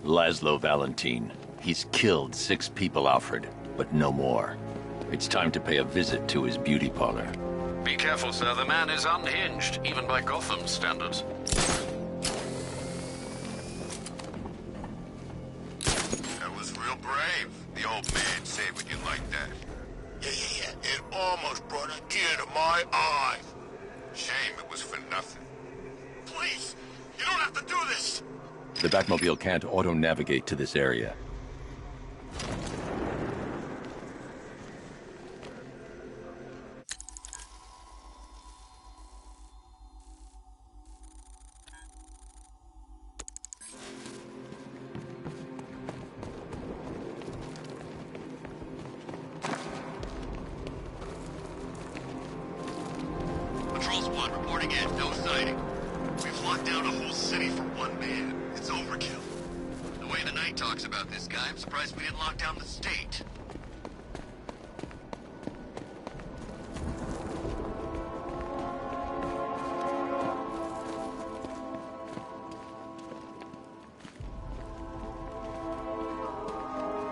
Laszlo Valentine. He's killed 6 people, Alfred, but no more. It's time to pay a visit to his beauty parlor. Be careful, sir. The man is unhinged, even by Gotham's standards. That was real brave. The old man saving you like that. Yeah. It almost brought a tear to my eye. Shame it was for nothing. Please, you don't have to do this. The Batmobile can't auto-navigate to this area. Patrol squad reporting in. No sighting. We've locked down a whole city for one man. It's overkill. The way the Knight talks about this guy, I'm surprised we didn't lock down the state.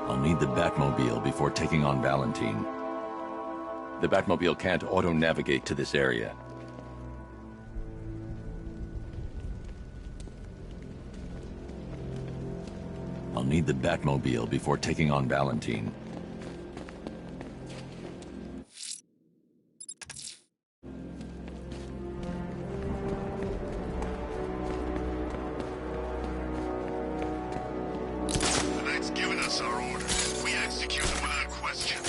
I'll need the Batmobile before taking on Valentine. The Batmobile can't auto-navigate to this area. I'll need the Batmobile before taking on Valentine. The Knight's given us our orders. We execute them without question.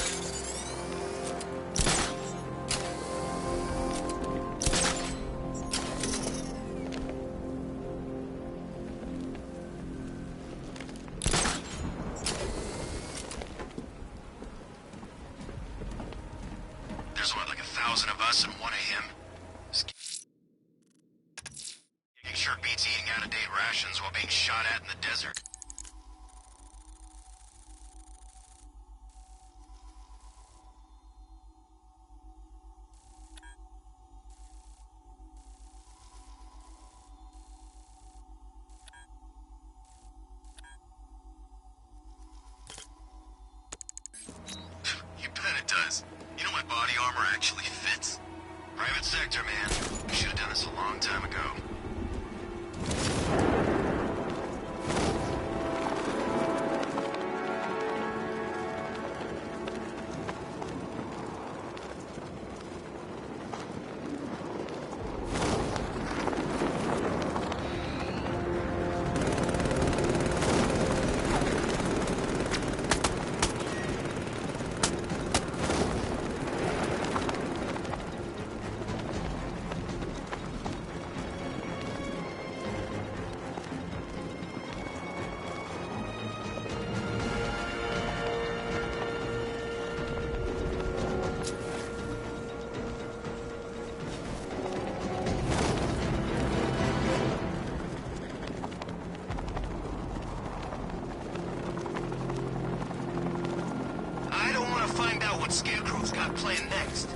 There's what, like 1,000 of us and one of him? He sure beats eating out-of-date rations while being shot at in the desert. You bet it does. You know my body armor actually fits. Private sector, man. We should have done this a long time ago. I don't want to find out what Scarecrow's got planned next.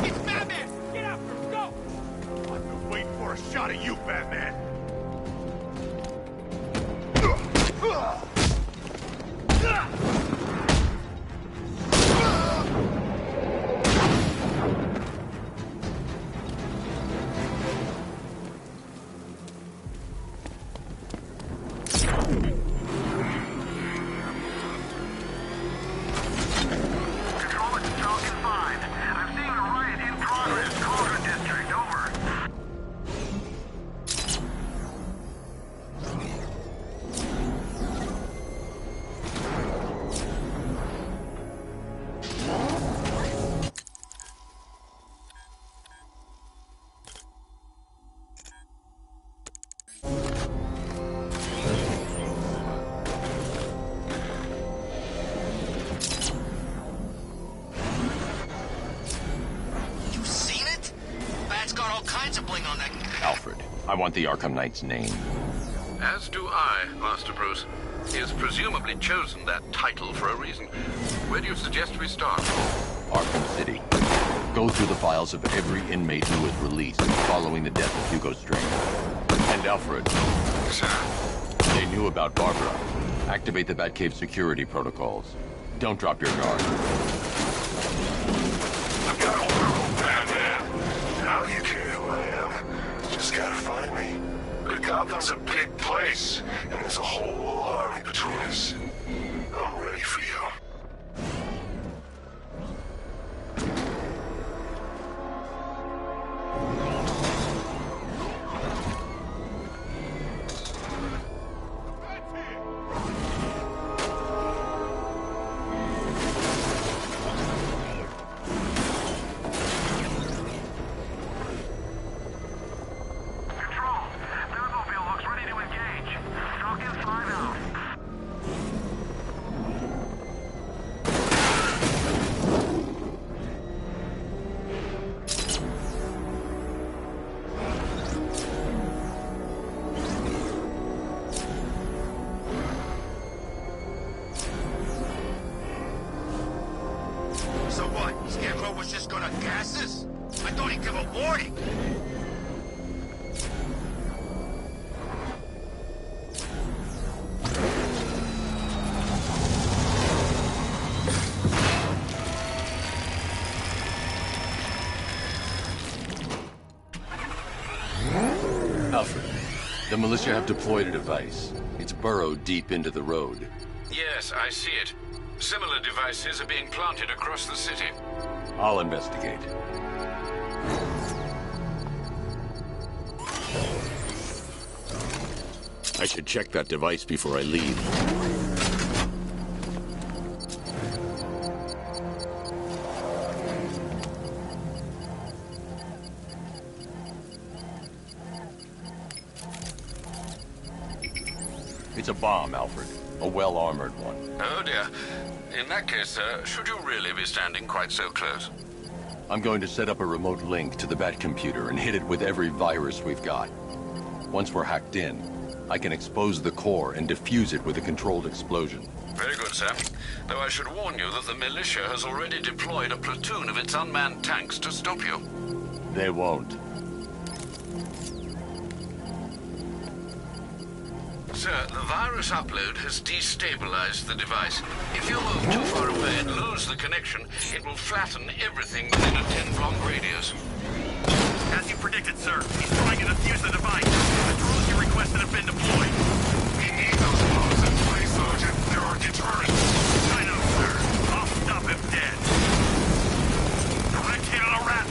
It's Batman! Get after him, go! I've been waiting for a shot at you, Batman! Control, it's Falcon 5. I'm seeing a riot in progress. Cauldron District, over. You seen it? Bat's got all kinds of bling on that. Alfred, I want the Arkham Knight's name. As do I, Master Bruce. He has presumably chosen that title for a reason. Where do you suggest we start? Arkham City. Go through the files of every inmate who was released following the death of Hugo Strange. And Alfred. Sir. They knew about Barbara. Activate the Batcave security protocols. Don't drop your guard. I've got a world, Batman. How do you care who I am? Just gotta find me. But Gotham's a big place, and there's a whole army between us. I'm ready for you. So what? Scarecrow was just gonna gas us? I thought he'd give a warning. Alfred, the militia have deployed a device. It's burrowed deep into the road. Yes, I see it. Similar devices are being planted across the city. I'll investigate. I should check that device before I leave. It's a bomb, Alfred. A well-armored one. Oh dear. In that case, sir, should you really be standing quite so close? I'm going to set up a remote link to the Bat computer and hit it with every virus we've got. Once we're hacked in, I can expose the core and defuse it with a controlled explosion. Very good, sir. Though I should warn you that the militia has already deployed a platoon of its unmanned tanks to stop you. They won't. Sir, the virus upload has destabilized the device. If you move too far away and lose the connection, it will flatten everything within a 10-block radius. As you predicted, sir, he's trying to defuse the device. The drones you requested have been deployed. We need those bombs in place, Sergeant. There are deterrents. I know, sir. I'll stop him dead. Direct hit on a rat.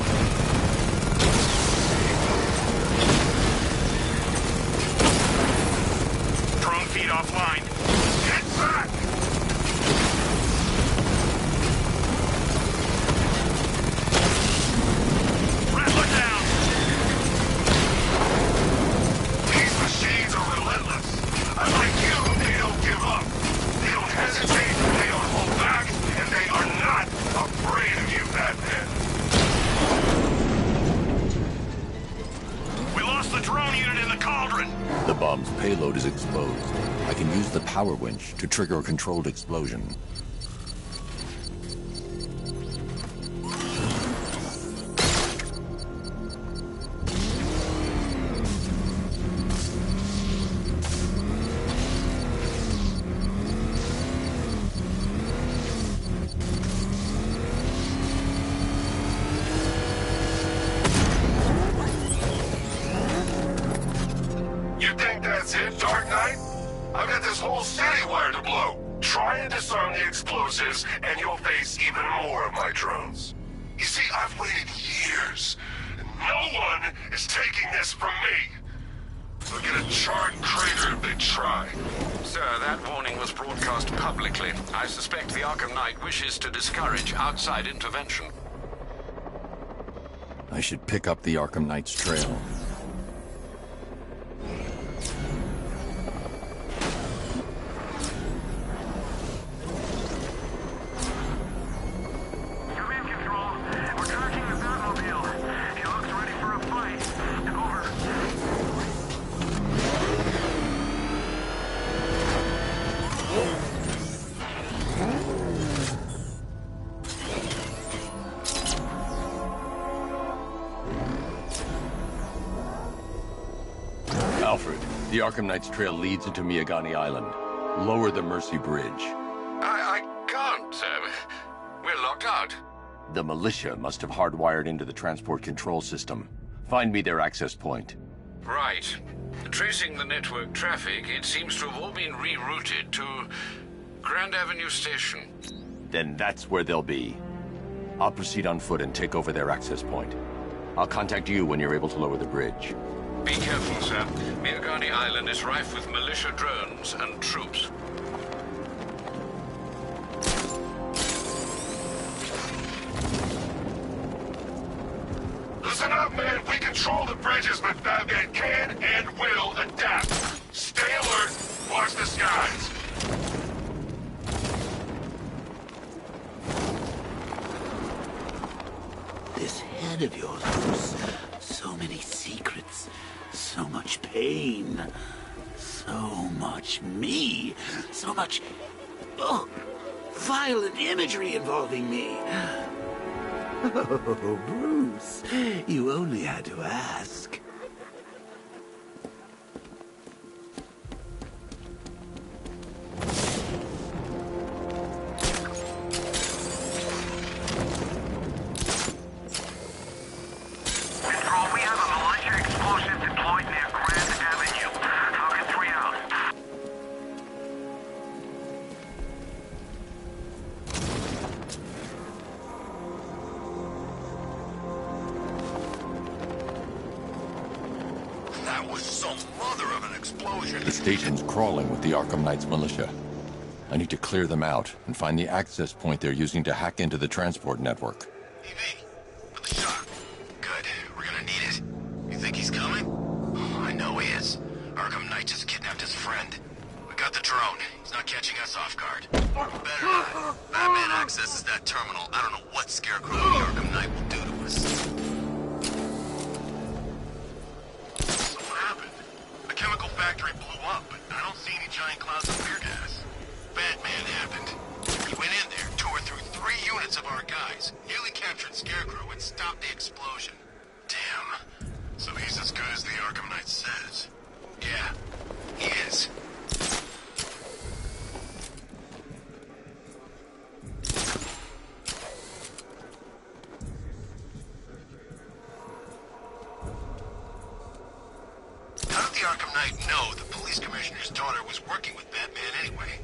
Drone feed offline. Get back! Rattler down. These machines are relentless. Unlike you, they don't give up. They don't hesitate, they don't hold back, and they are not afraid of you, Batman. We lost the drone unit in the cauldron. The bomb's payload is exposed. I can use the power winch to trigger a controlled explosion. You think that's it, Dark Knight? I've got this whole city wired to blow. Try and disarm the explosives, and you'll face even more of my drones. You see, I've waited years, and no one is taking this from me. They'll get a charred crater if they try. Sir, that warning was broadcast publicly. I suspect the Arkham Knight wishes to discourage outside intervention. I should pick up the Arkham Knight's trail. Come in, Control. We're tracking the Batmobile. He looks ready for a fight. Over. The Arkham Knight's trail leads into Miyagani Island. Lower the Mercy Bridge. I can't. We're locked out. The militia must have hardwired into the transport control system. Find me their access point. Right. Tracing the network traffic, it seems to have all been rerouted to Grand Avenue Station. Then that's where they'll be. I'll proceed on foot and take over their access point. I'll contact you when you're able to lower the bridge. Be careful, sir. Miyagani Island is rife with militia drones and troops. Listen up, man. We control the bridges, but Batman can and will adapt. Stay alert. Watch the skies. This head of yours, Bruce. So many secrets. So much pain. So much me. So much... oh, violent imagery involving me. Oh, Bruce, you only had to ask. Control, we have a militia explosive deployed near Grand Avenue. Falcon 3 out. That was some mother of an explosion. The station's crawling with the Arkham Knight's militia. I need to clear them out and find the access point they're using to hack into the transport network. TV, for the shot. Good. We're gonna need it. You think he's coming? Oh, I know he is. Arkham Knight just kidnapped his friend. We got the drone. He's not catching us off guard. Better not. Batman accesses that terminal. I don't know what Scarecrow and the Arkham Knight will do to us. So what happened? The chemical factory blew up, but I don't see any giant clouds of fear gas. Batman happened. He went in there, tore through 3 units of our guys, nearly captured Scarecrow, and stopped the explosion. Damn. So he's as good as the Arkham Knight says. Yeah, he is. How did the Arkham Knight know the police commissioner's daughter was working with Batman anyway?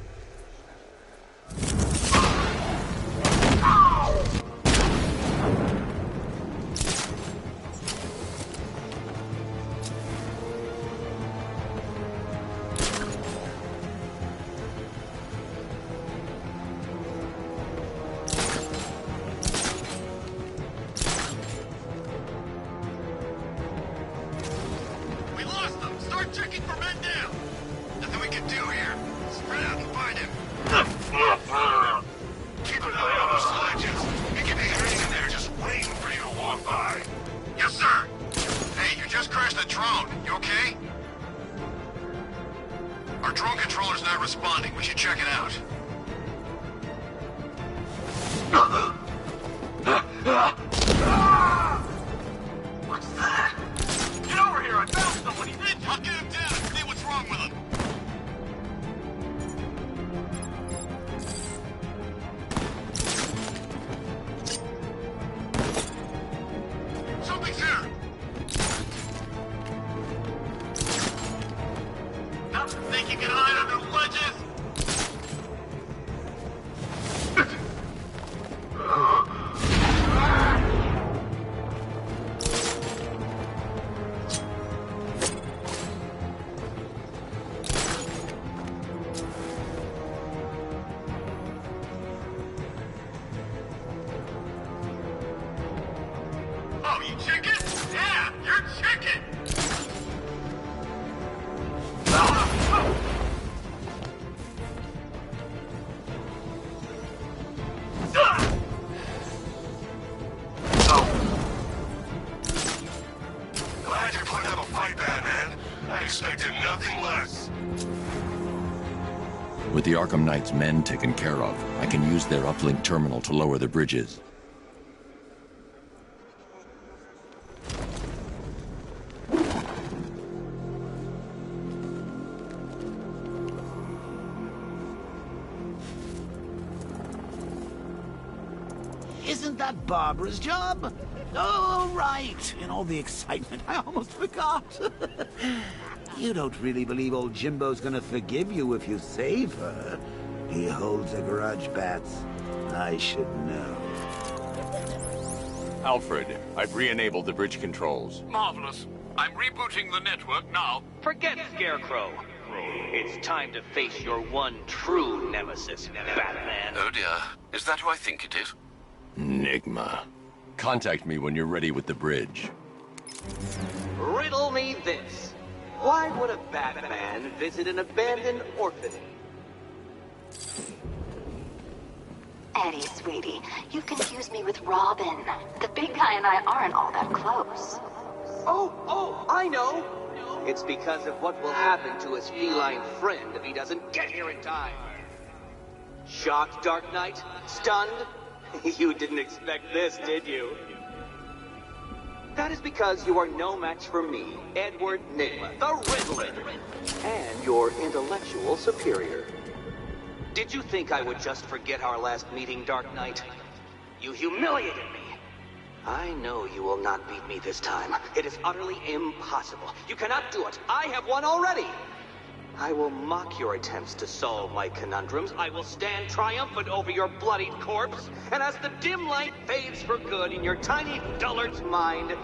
We lost them! Start checking for men down! Nothing we can do here. Spread out and find him. Keep an eye on those legends. He can be hanging there just waiting for you to walk by. Yes, sir! Hey, you just crashed the drone. You okay? Our drone controller's not responding. We should check it out. What's that? Get over here! I found someone! He's in! I'll get him down and see what's wrong with him. Something's here! Don't think you can hide under ledges! Oh, you chicken? Yeah, you're chicken! Glad you're putting up a fight, Batman. I expected nothing less. With the Arkham Knight's men taken care of, I can use their uplink terminal to lower the bridges. Isn't that Barbara's job? Oh, right. In all the excitement, I almost forgot. You don't really believe old Jimbo's gonna forgive you if you save her. He holds a grudge, Bats. I should know. Alfred, I've re-enabled the bridge controls. Marvelous. I'm rebooting the network now. Forget Scarecrow. It's time to face your one true nemesis, Batman. Oh dear. Is that who I think it is? Enigma. Contact me when you're ready with the bridge. Riddle me this. Why would a Batman visit an abandoned orphanage? Eddie, sweetie, you confused me with Robin. The big guy and I aren't all that close. Oh, I know. It's because of what will happen to his feline friend if he doesn't get here in time. Shocked, Dark Knight? Stunned? You didn't expect this, did you? That is because you are no match for me, Edward Nygma, the Riddler, and your intellectual superior. Did you think I would just forget our last meeting, Dark Knight? You humiliated me. I know you will not beat me this time. It is utterly impossible. You cannot do it. I have won already. I will mock your attempts to solve my conundrums. I will stand triumphant over your bloodied corpse. And as the dim light fades for good in your tiny dullard's mind,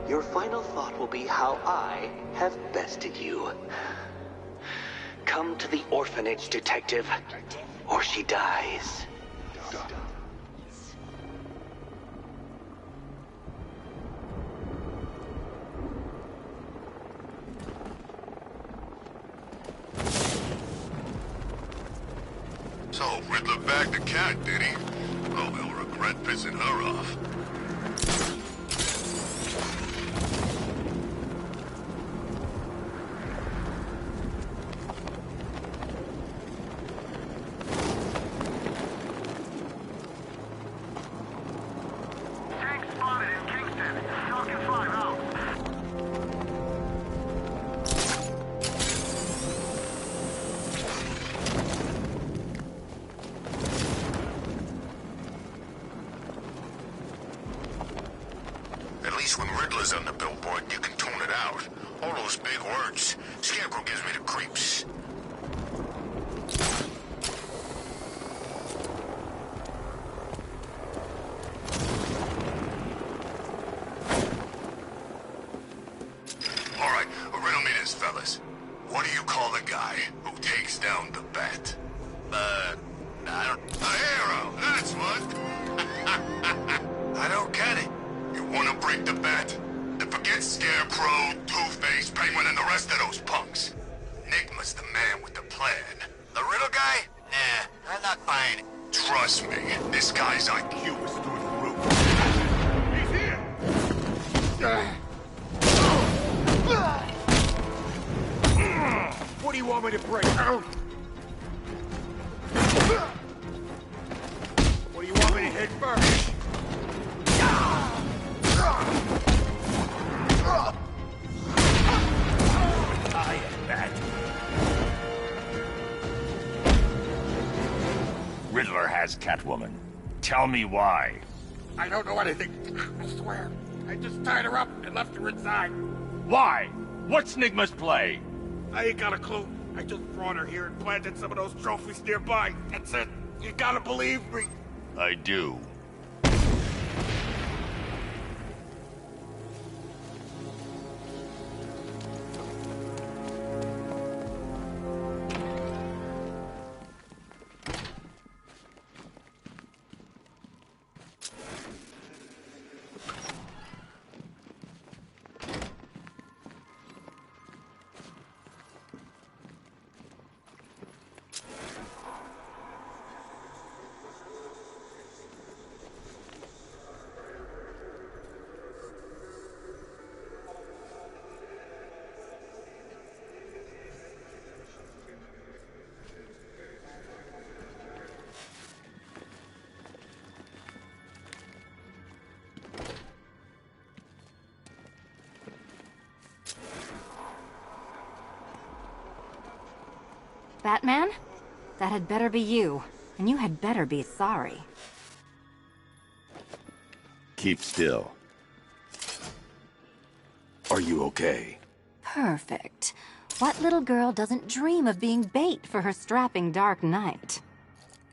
your final thought will be how I have bested you. Come to the orphanage, detective, or she dies. So, Riddler bagged the cat, did he? Oh, he'll regret pissing her off. Tank spotted in Kingston. Falcon 5 out. At least when Riddler's on the billboard, you can tune it out. All those big words. Scarecrow gives me the creeps. All right, riddle me this, fellas. What do you call the guy who takes down the bat? I don't... A hero, that's what. I don't get it. You wanna break the bat? Then forget Scarecrow, Two-Face, Penguin, and the rest of those punks. Nygma's the man with the plan. The riddle guy? Nah, I'm not buying it. Trust me, this guy's IQ is through the roof. He's here! What do you want me to break? What do you want me to hit first? I am that. Riddler has Catwoman. Tell me why. I don't know anything. I swear. I just tied her up and left her inside. Why? What's Nygma's play? I ain't got a clue. I just brought her here and planted some of those trophies nearby. That's it. You gotta believe me. I do. Batman? That had better be you. And you had better be sorry. Keep still. Are you okay? Perfect. What little girl doesn't dream of being bait for her strapping Dark Knight?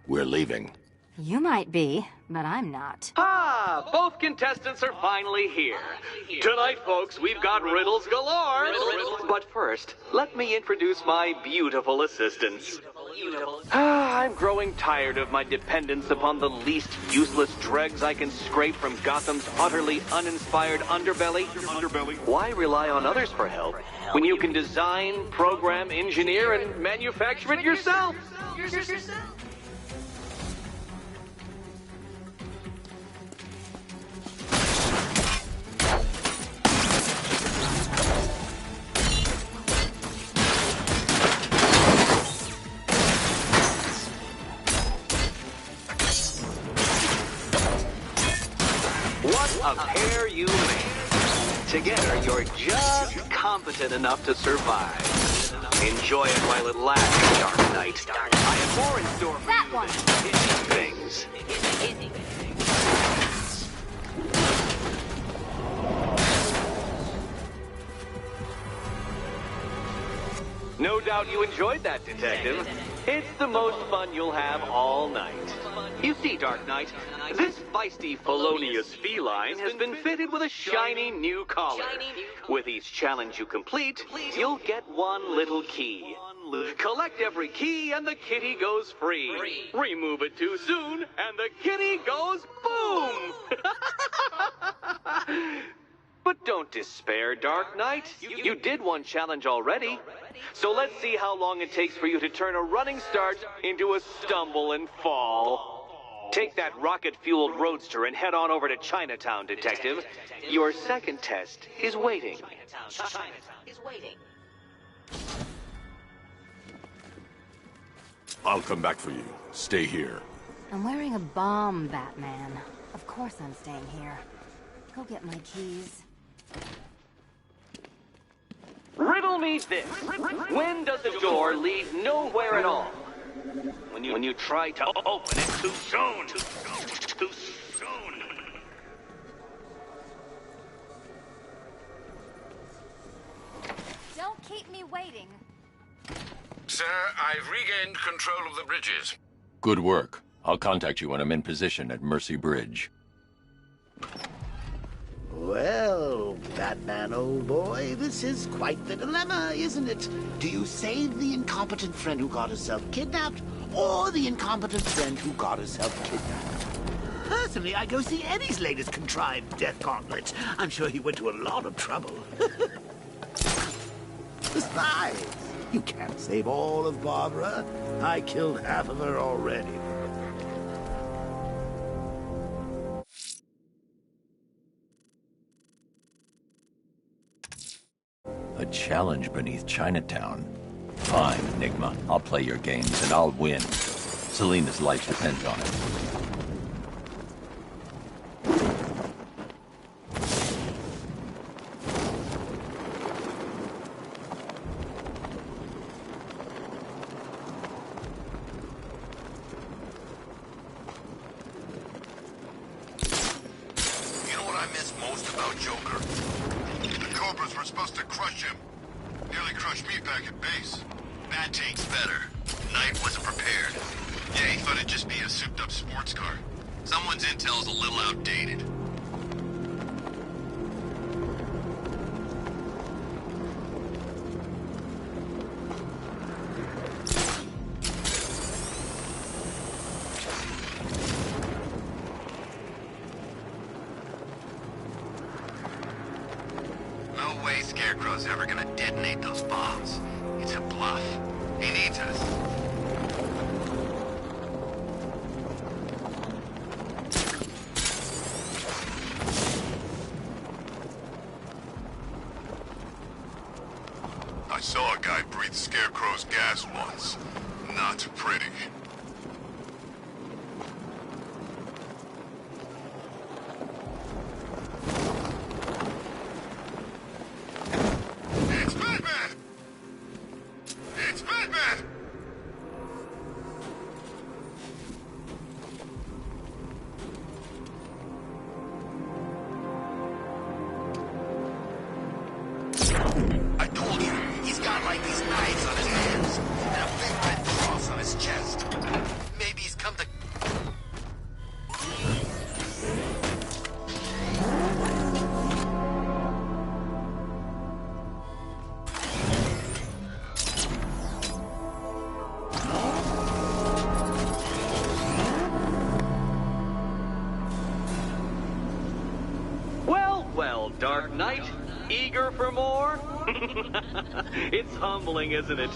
We're leaving. You might be, but I'm not. Ah, both contestants are finally here. Tonight, folks, we've got riddles galore. But first, let me introduce my beautiful assistants. I'm growing tired of my dependence upon the least useless dregs I can scrape from Gotham's utterly uninspired underbelly. Why rely on others for help when you can design, program, engineer, and manufacture it yourself? What a pair you made. Together, you're just competent enough to survive. Enjoy it while it lasts, Dark Knight. I have more in store for That you one. than easy things. No doubt you enjoyed that, Detective. It's the most fun you'll have all night. You see, Dark Knight, this feisty, felonious feline has been fitted with a shiny new collar. With each challenge you complete, you'll get one little key. Collect every key and the kitty goes free. Remove it too soon and the kitty goes boom! But don't despair, Dark Knight. You did one challenge already. So let's see how long it takes for you to turn a running start into a stumble and fall. Take that rocket-fueled roadster and head on over to Chinatown, Detective. Your second test is waiting. I'll come back for you. Stay here. I'm wearing a bomb, Batman. Of course I'm staying here. Go get my keys. Riddle me this. When does a door lead nowhere at all? When you try to open it too soon. Too soon. Don't keep me waiting. Sir, I've regained control of the bridges. Good work. I'll contact you when I'm in position at Mercy Bridge. Well, Batman, old boy, this is quite the dilemma, isn't it? Do you save the incompetent friend who got herself kidnapped, or the incompetent friend who got herself kidnapped? Personally, I go see Eddie's latest contrived death gauntlet. I'm sure he went to a lot of trouble. Besides, you can't save all of Barbara. I killed half of her already. A challenge beneath Chinatown. Fine, Enigma. I'll play your games and I'll win. Selena's life depends on it. You know what I miss most about Joker? The Cobras were supposed to crush him. Nearly crushed me back at base. Bat tank's better. Knight wasn't prepared. Yeah, he thought it'd just be a souped-up sports car. Someone's intel's a little outdated. No way Scarecrow's ever gonna detonate those bombs. It's a bluff. He needs us. I saw a guy breathe Scarecrow's gas once. Not pretty. It's Batman! It's Batman! I told you, he's got like these knives on his hands and a big red cross on his chest. Maybe he's come to... Well, Dark Knight, eager for more? It's humbling, isn't it?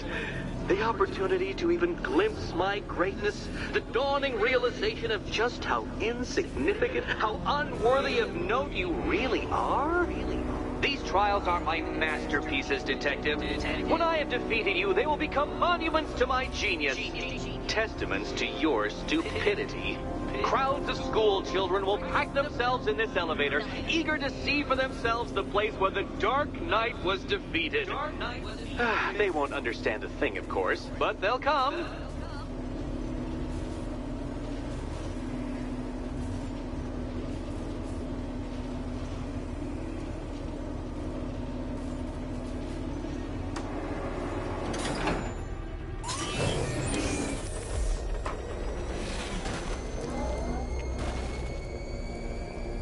The opportunity to even glimpse my greatness, the dawning realization of just how insignificant, how unworthy of note you really are? These trials are my masterpieces, Detective. When I have defeated you, they will become monuments to my genius, testaments to your stupidity. Crowds of school children will pack themselves in this elevator, eager to see for themselves the place where the Dark Knight was defeated. They won't understand a thing, of course, but they'll come.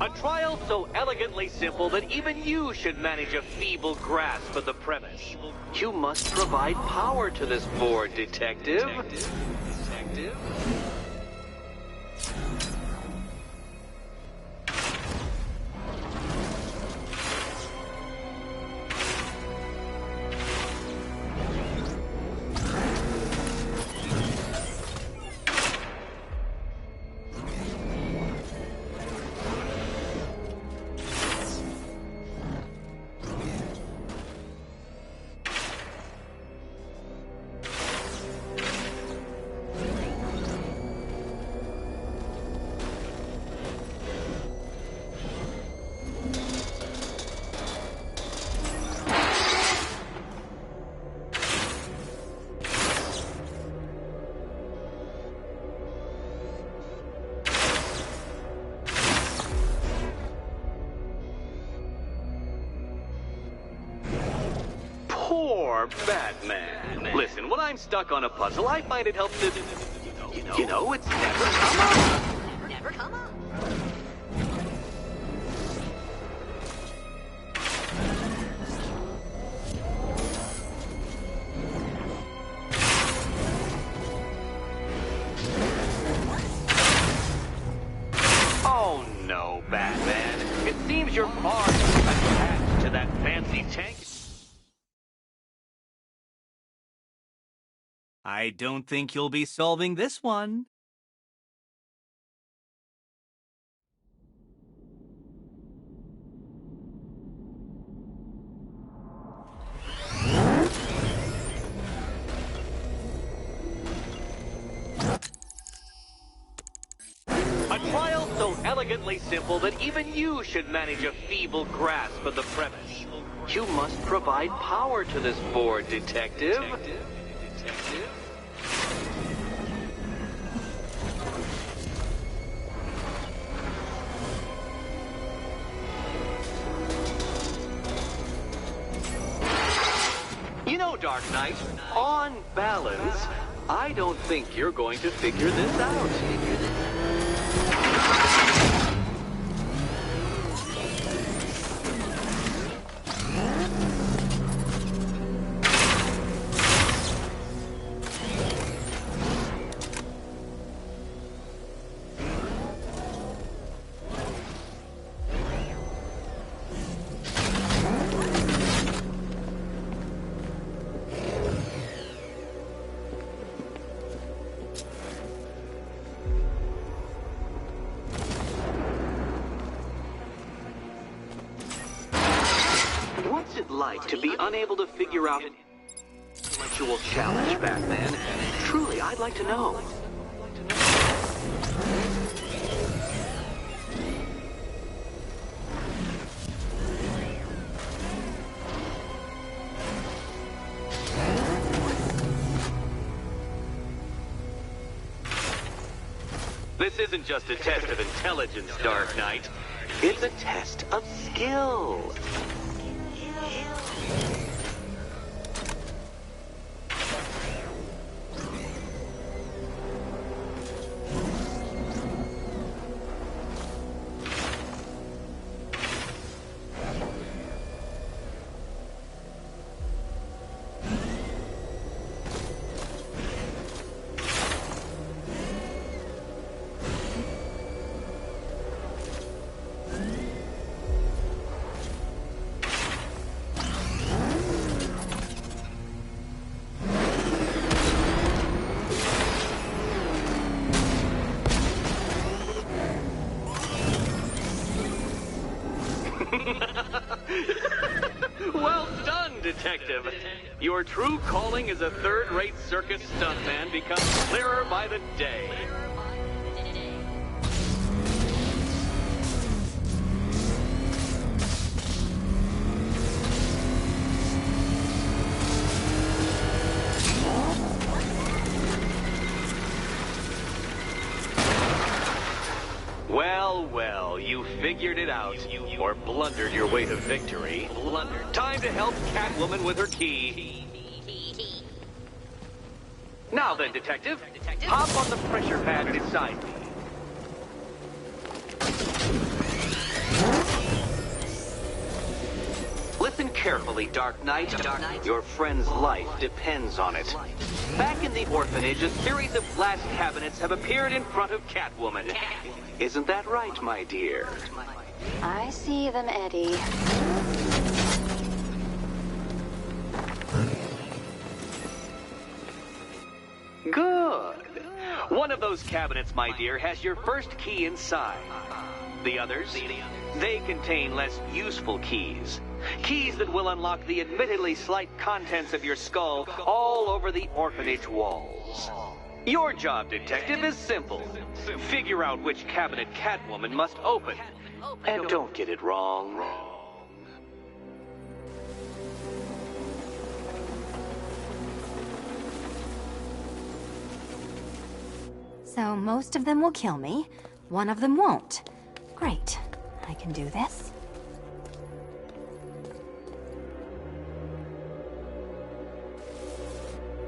A trial so elegantly simple that even you should manage a feeble grasp of the premise. You must provide power to this board, Detective. Poor Batman. Listen, when I'm stuck on a puzzle, I find it helps to... You know, it's never come up. Never come up. Oh no, Batman. It seems you're far too attached to that fancy tank. I don't think you'll be solving this one. A trial so elegantly simple that even you should manage a feeble grasp of the premise. You must provide power to this board, Detective. You know, Dark Knight, on balance, I don't think you're going to figure this out. What's it like to be unable to figure out an intellectual challenge, Batman? Truly, I'd like to know. This isn't just a test of intelligence, Dark Knight. It's a test of skill. Well done, Detective. Your true calling as a third-rate circus stuntman becomes clearer by the day. Well, well, you figured it out. Or blundered your way to victory. Time to help Catwoman with her key. Now then, Detective, hop on the pressure pad beside me. Listen carefully, Dark Knight. Your friend's life depends on it. Back in the orphanage, a series of glass cabinets have appeared in front of Catwoman. Isn't that right, my dear? I see them, Eddie. Good. One of those cabinets, my dear, has your first key inside. The others, they contain less useful keys. Keys that will unlock the admittedly slight contents of your skull all over the orphanage walls. Your job, Detective, is simple. Figure out which cabinet Catwoman must open. And don't get it wrong. So most of them will kill me. One of them won't. Great. I can do this.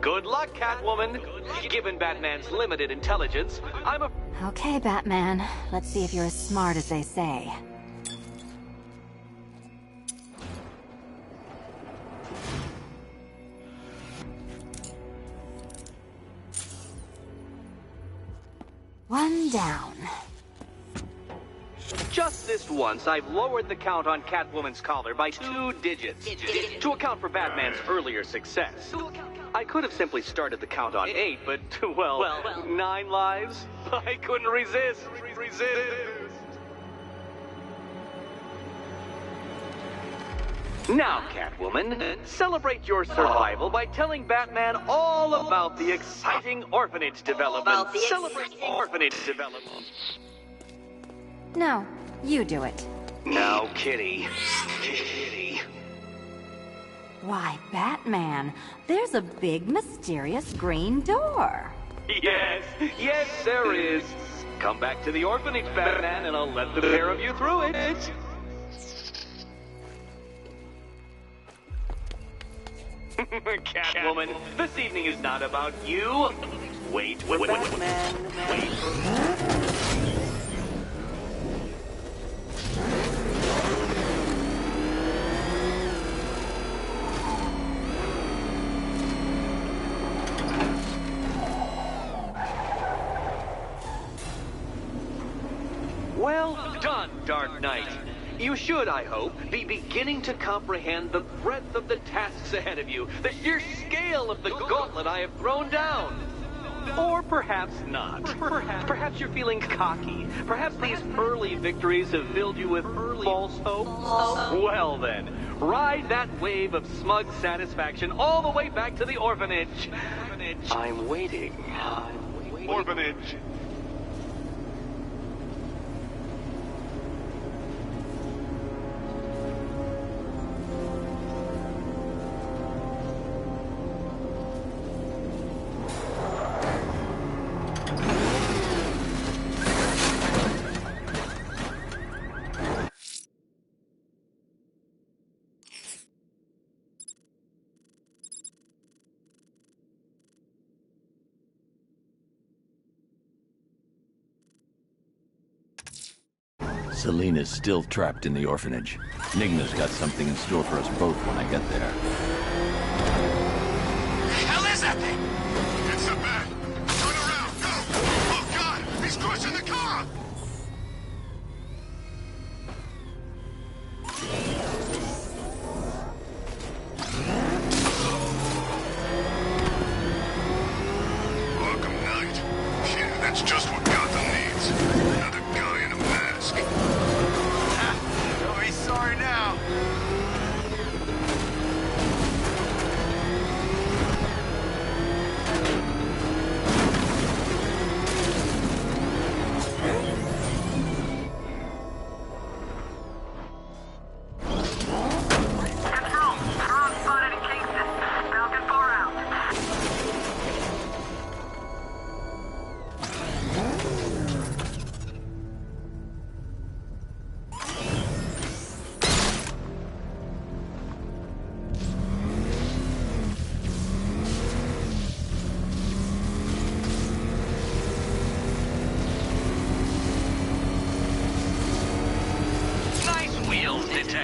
Good luck, Catwoman. Given Batman's limited intelligence, I'm a... Okay, Batman. Let's see if you're as smart as they say. One down. Just this once, I've lowered the count on Catwoman's collar by 2 digits to account for Batman's earlier success. I could have simply started the count on 8, but, well, 9 lives? I couldn't resist. Now, Catwoman, celebrate your survival by telling Batman all about the exciting orphanage development. Celebrate orphanage development. No, you do it. Now, Kitty. Kitty. Why, Batman, there's a big, mysterious green door. Yes, there is. Come back to the orphanage, Batman, and I'll let the pair of you through it. Catwoman, this evening is not about you. Wait, Batman. Wait. Well done, Dark Knight. You should, I hope, be beginning to comprehend the breadth of the tasks ahead of you, the sheer scale of the gauntlet I have thrown down. Or perhaps not. Perhaps you're feeling cocky. Perhaps these early victories have filled you with false hope. Well then, ride that wave of smug satisfaction all the way back to the orphanage. I'm waiting. Orphanage. Selena's still trapped in the orphanage. Nigma's got something in store for us both when I get there. The hell is that thing? It's a bat. Turn around, go! Oh, God! He's crushing the car! Arkham Knight. Yeah, that's just what Gotham needs. Another guy in a mask. Don't be sorry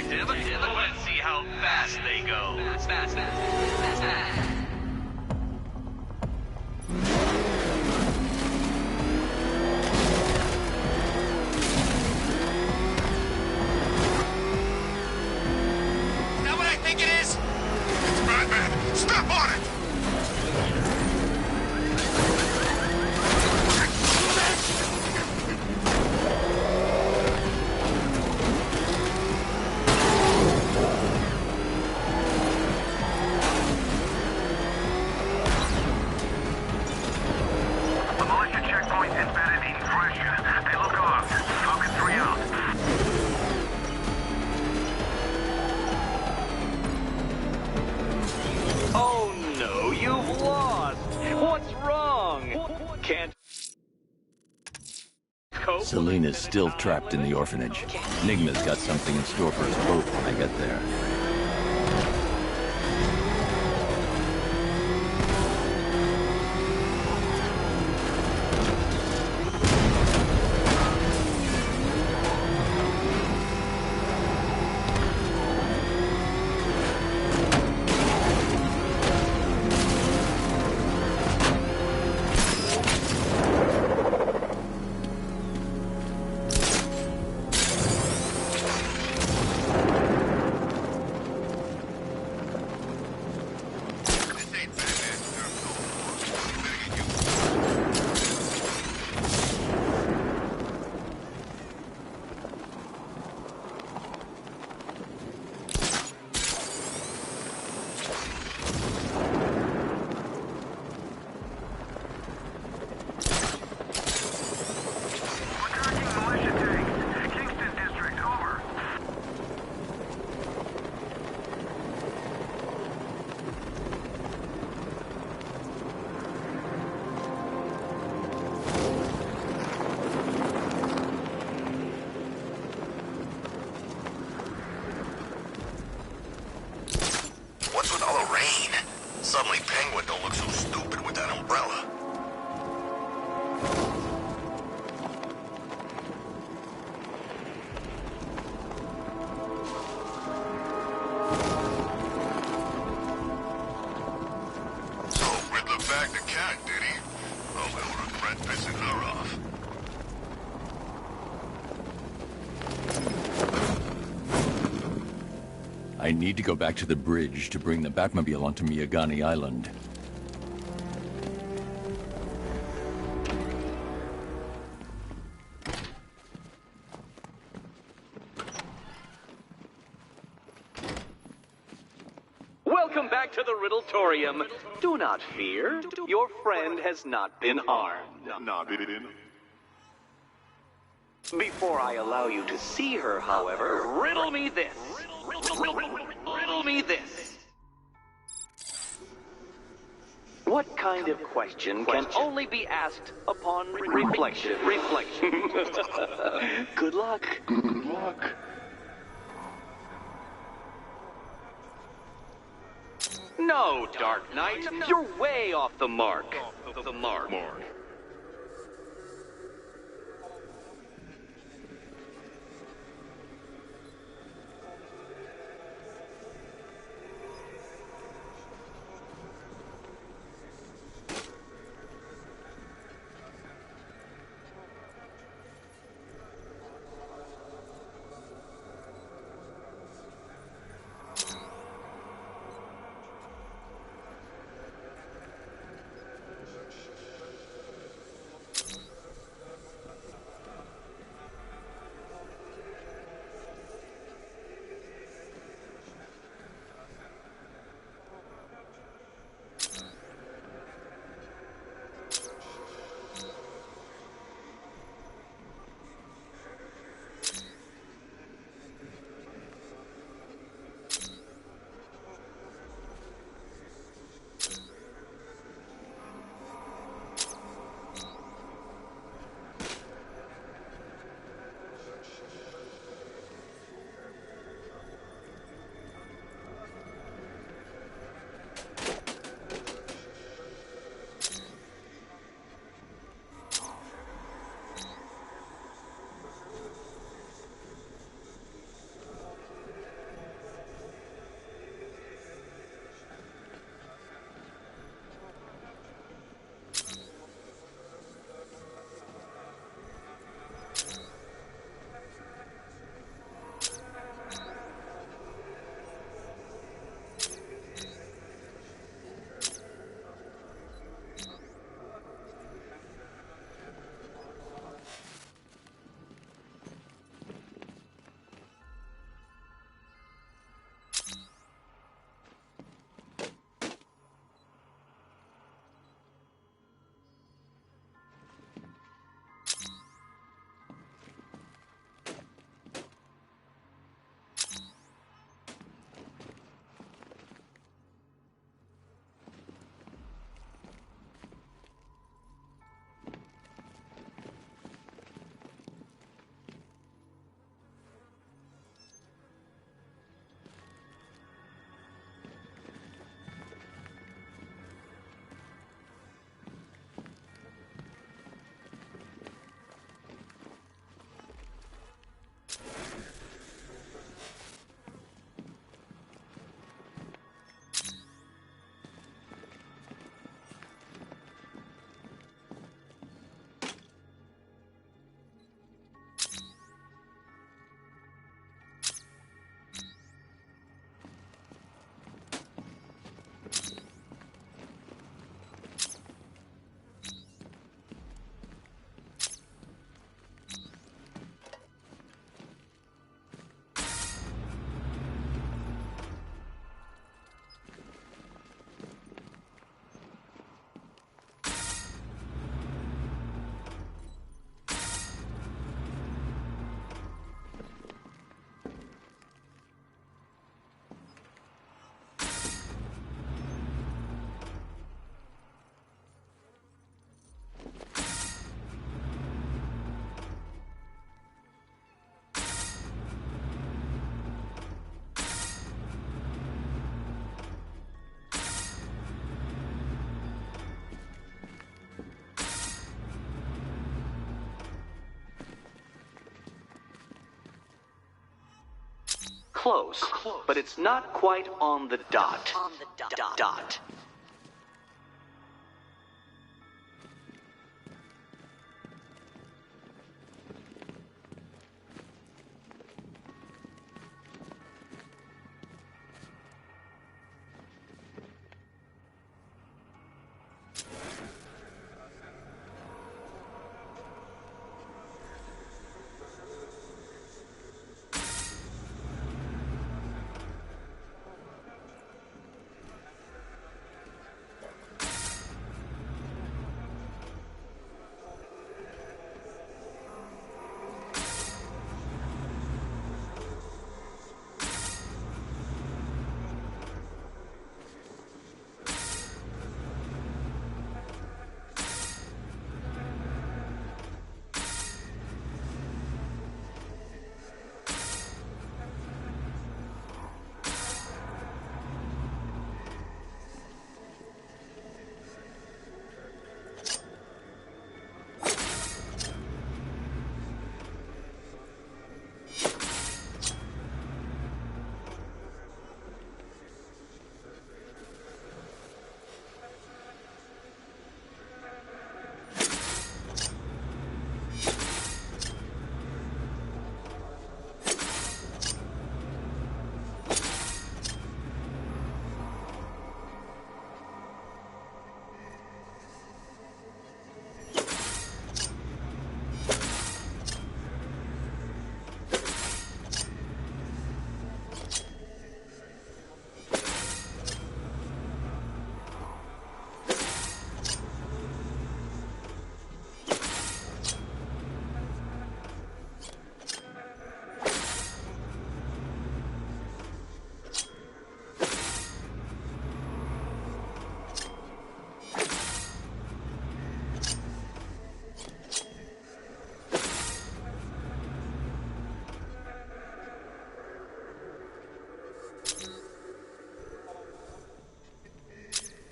primitive. Let's see how fast they go. Fast. That what I think it is? It's Batman! Step on it! Selena's still trapped in the orphanage. Enigma's got something in store for us both when I get there. Suddenly Penguin don't look so stupid with that umbrella. So Riddler bagged the cat, did he? Oh, he'll regret pissing her off. I need to go back to the bridge to bring the Batmobile onto Miyagani Island. Welcome back to the Riddletorium. Do not fear. Your friend has not been harmed. Before I allow you to see her, however, riddle me this. Riddle me this. What kind of question can only be asked upon reflection? Good luck. No, Dark Knight. You're way off the mark. close, but it's not quite on the dot. Dot.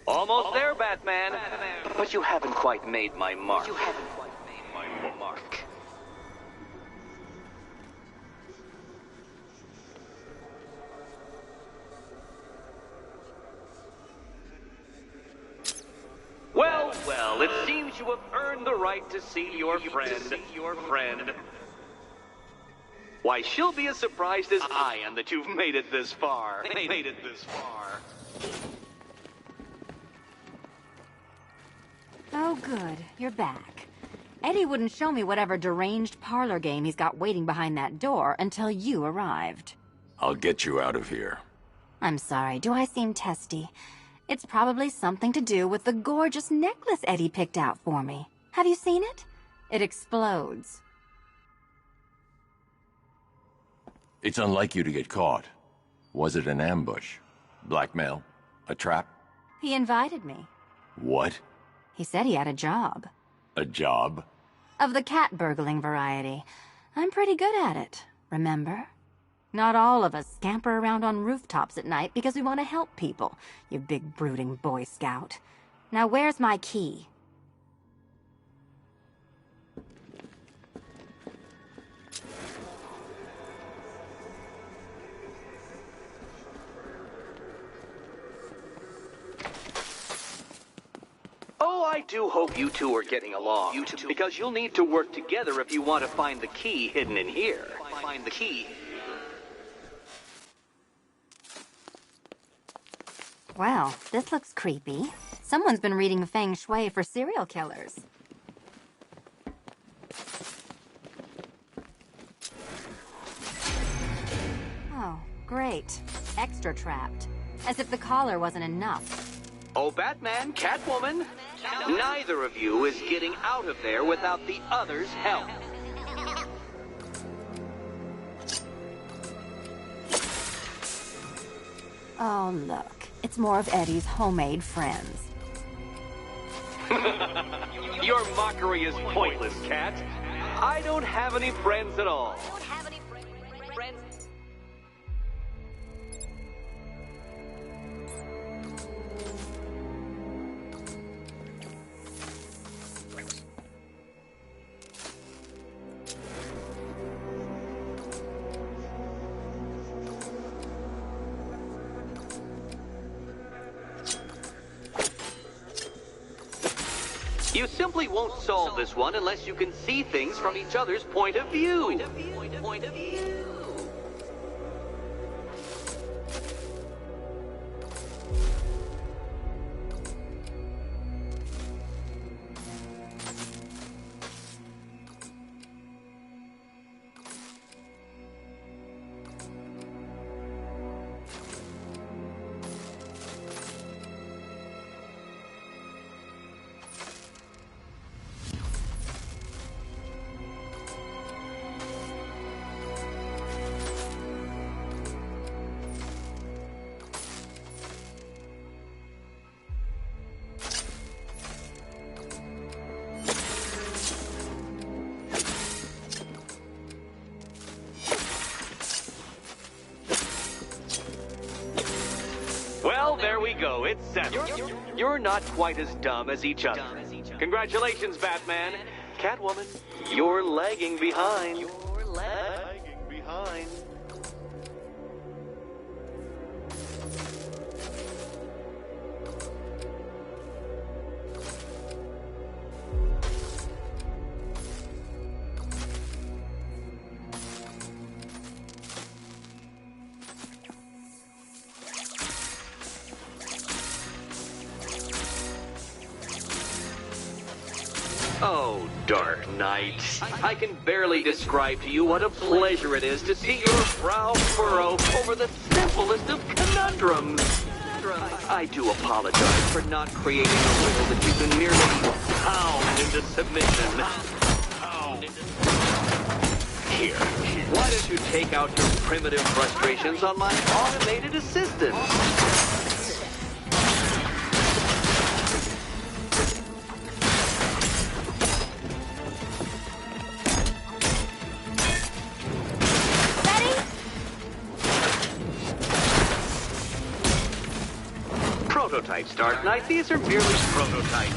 Almost there, Batman. But you haven't quite made my mark. Well, it seems you have earned the right to see your friend. Why, she'll be as surprised as I am that you've made it this far. Oh, good. You're back. Eddie wouldn't show me whatever deranged parlor game he's got waiting behind that door until you arrived. I'll get you out of here. I'm sorry, do I seem testy? It's probably something to do with the gorgeous necklace Eddie picked out for me. Have you seen it? It explodes. It's unlike you to get caught. Was it an ambush? Blackmail? A trap? He invited me. What? He said he had a job. A job? Of the cat burgling variety. I'm pretty good at it, remember? Not all of us scamper around on rooftops at night because we want to help people, you big brooding Boy Scout. Now where's my key? Oh, I do hope you two are getting along. Because you'll need to work together if you want to find the key hidden in here. Find the key. Well, this looks creepy. Someone's been reading Feng Shui for serial killers. Oh, great. Extra trapped. As if the collar wasn't enough. Oh, Batman, Catwoman, neither of you is getting out of there without the other's help. Oh, look. It's more of Eddie's homemade friends. Your mockery is pointless, Cat. I don't have any friends at all. You simply won't solve this one unless you can see things from each other's point of view. Well, there we go. It's settled. You're not quite as dumb as each other. Congratulations, Batman. Catwoman, you're lagging behind. You're lagging behind. Oh, Dark Knight. I can barely describe to you what a pleasure it is to see your brow furrow over the simplest of conundrums. I do apologize for not creating a riddle that you can merely pound into submission. Here, why don't you take out your primitive frustrations on my automated assistant? Prototypes, Dark Knight. These are merely prototypes.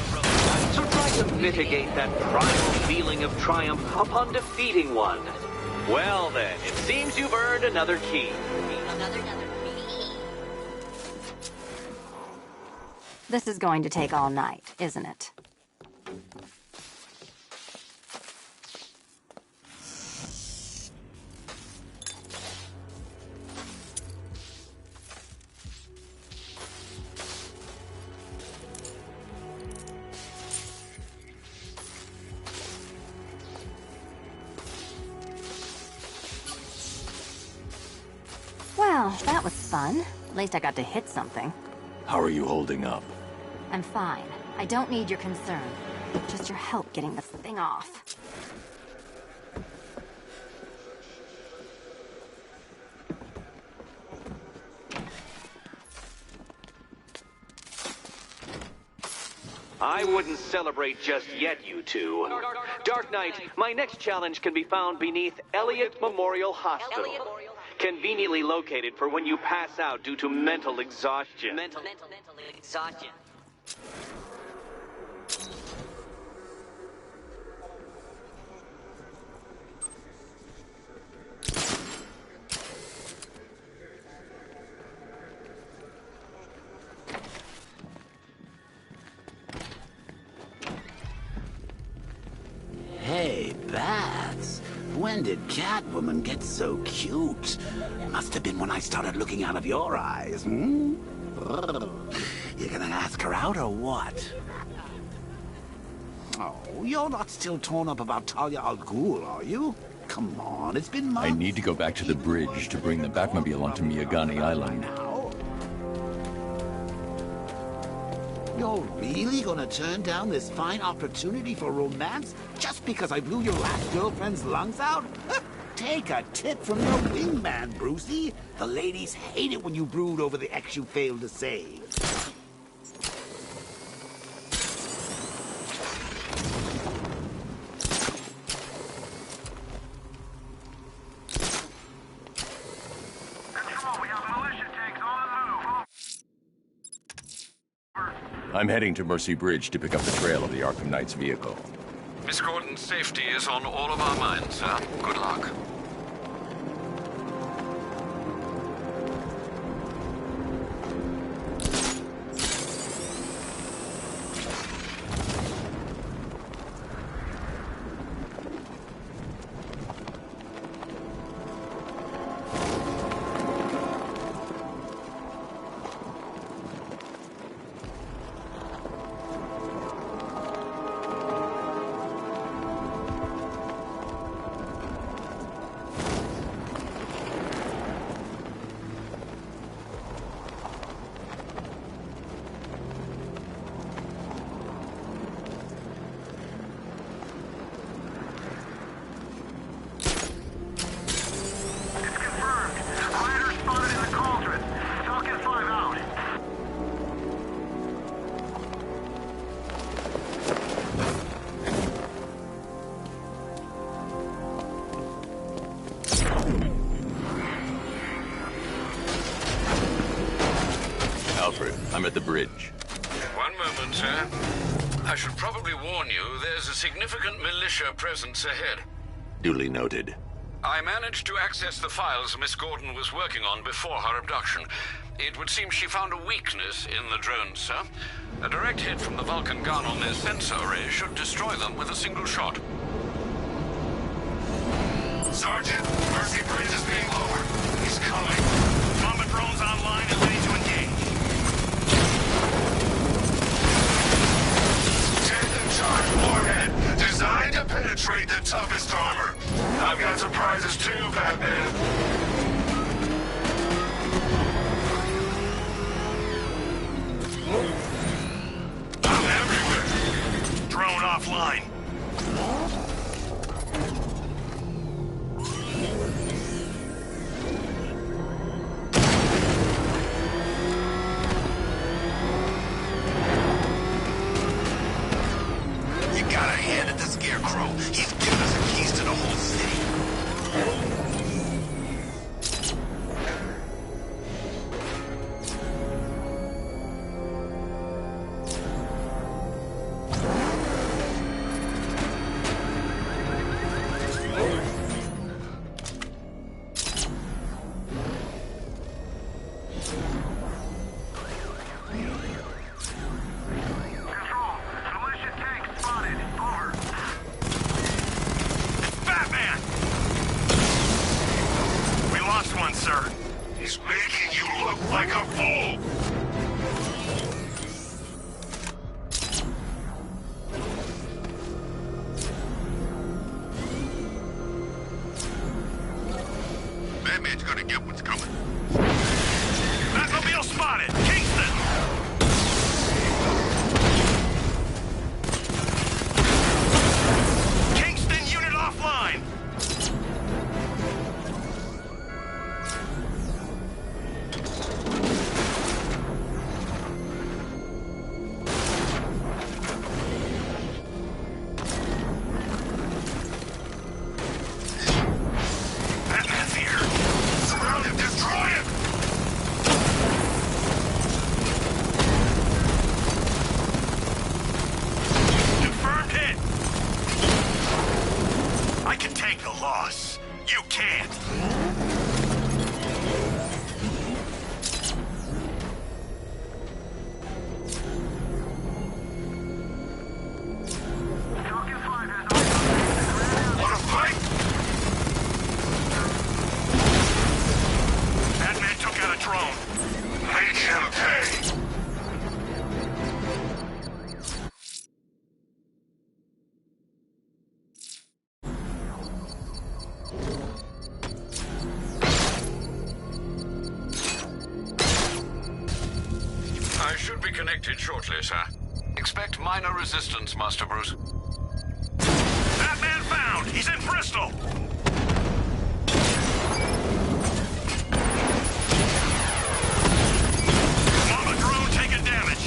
So try to mitigate that primal feeling of triumph upon defeating one. Well then, it seems you've earned another key. This is going to take all night, isn't it? Well, that was fun. At least I got to hit something. How are you holding up? I'm fine. I don't need your concern. Just your help getting this thing off. I wouldn't celebrate just yet, you two. Dark Knight, my next challenge can be found beneath Elliott Memorial Hospital. Conveniently located for when you pass out due to mental exhaustion. Mental exhaustion. Hey, Bats. When did Catwoman get so cute? Must have been when I started looking out of your eyes, hmm? You gonna ask her out or what? Oh, you're not still torn up about Talia al Ghul, are you? Come on, it's been months. I need to go back to the bridge to bring the Batmobile onto Miyagani Island. You're really gonna turn down this fine opportunity for romance just because I blew your last girlfriend's lungs out? Take a tip from your wingman, Brucey. The ladies hate it when you brood over the ex you failed to save. I'm heading to Mercy Bridge to pick up the trail of the Arkham Knight's vehicle. Miss Gordon's safety is on all of our minds, sir. Good luck. Alfred, I'm at the bridge. One moment, sir. I should probably warn you, there's a significant militia presence ahead. Duly noted. I managed to access the files Miss Gordon was working on before her abduction. It would seem she found a weakness in the drones, sir. A direct hit from the Vulcan gun on their sensor array should destroy them with a single shot. Sergeant, Mercy Bridge is being lowered. He's coming. Combat drones online and ready to engage. Tandem charge warhead, designed to penetrate the toughest armor. I've got surprises too, Batman. I'm everywhere. Drone offline. You gotta hand it to Scarecrow. He's giving us the keys to the whole city. Control, militia tank spotted. Over. Batman! We lost one, sir. He's making you look like a fool. Batman's gonna get what's coming. Batmobile spotted! Kingston! Kingston unit offline! Batman's here! Surround him, destroy him! Confirmed hit! I can take the loss. You can't. Falcon 5 has Wanna fight? Batman took out a drone. Make him pay. I should be connected shortly, sir. Expect minor resistance, Master Bruce. Batman found! He's in Bristol! Mama drone taking damage.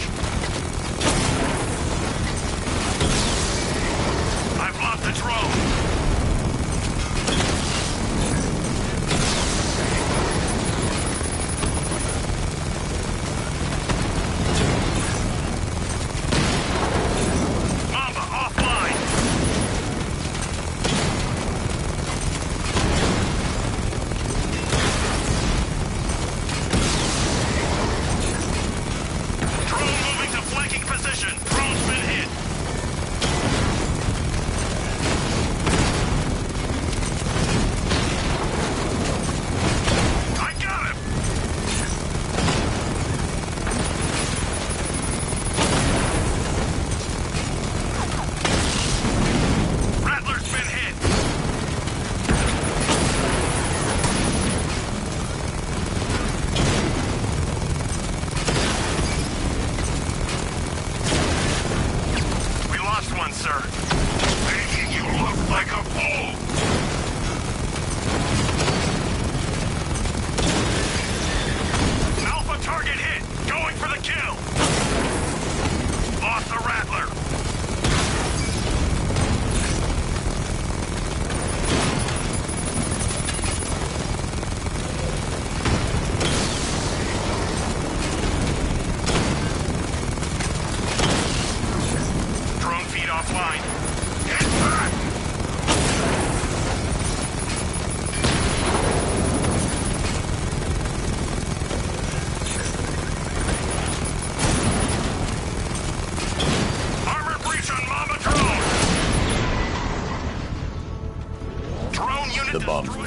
I've lost the drone. Mamba offline.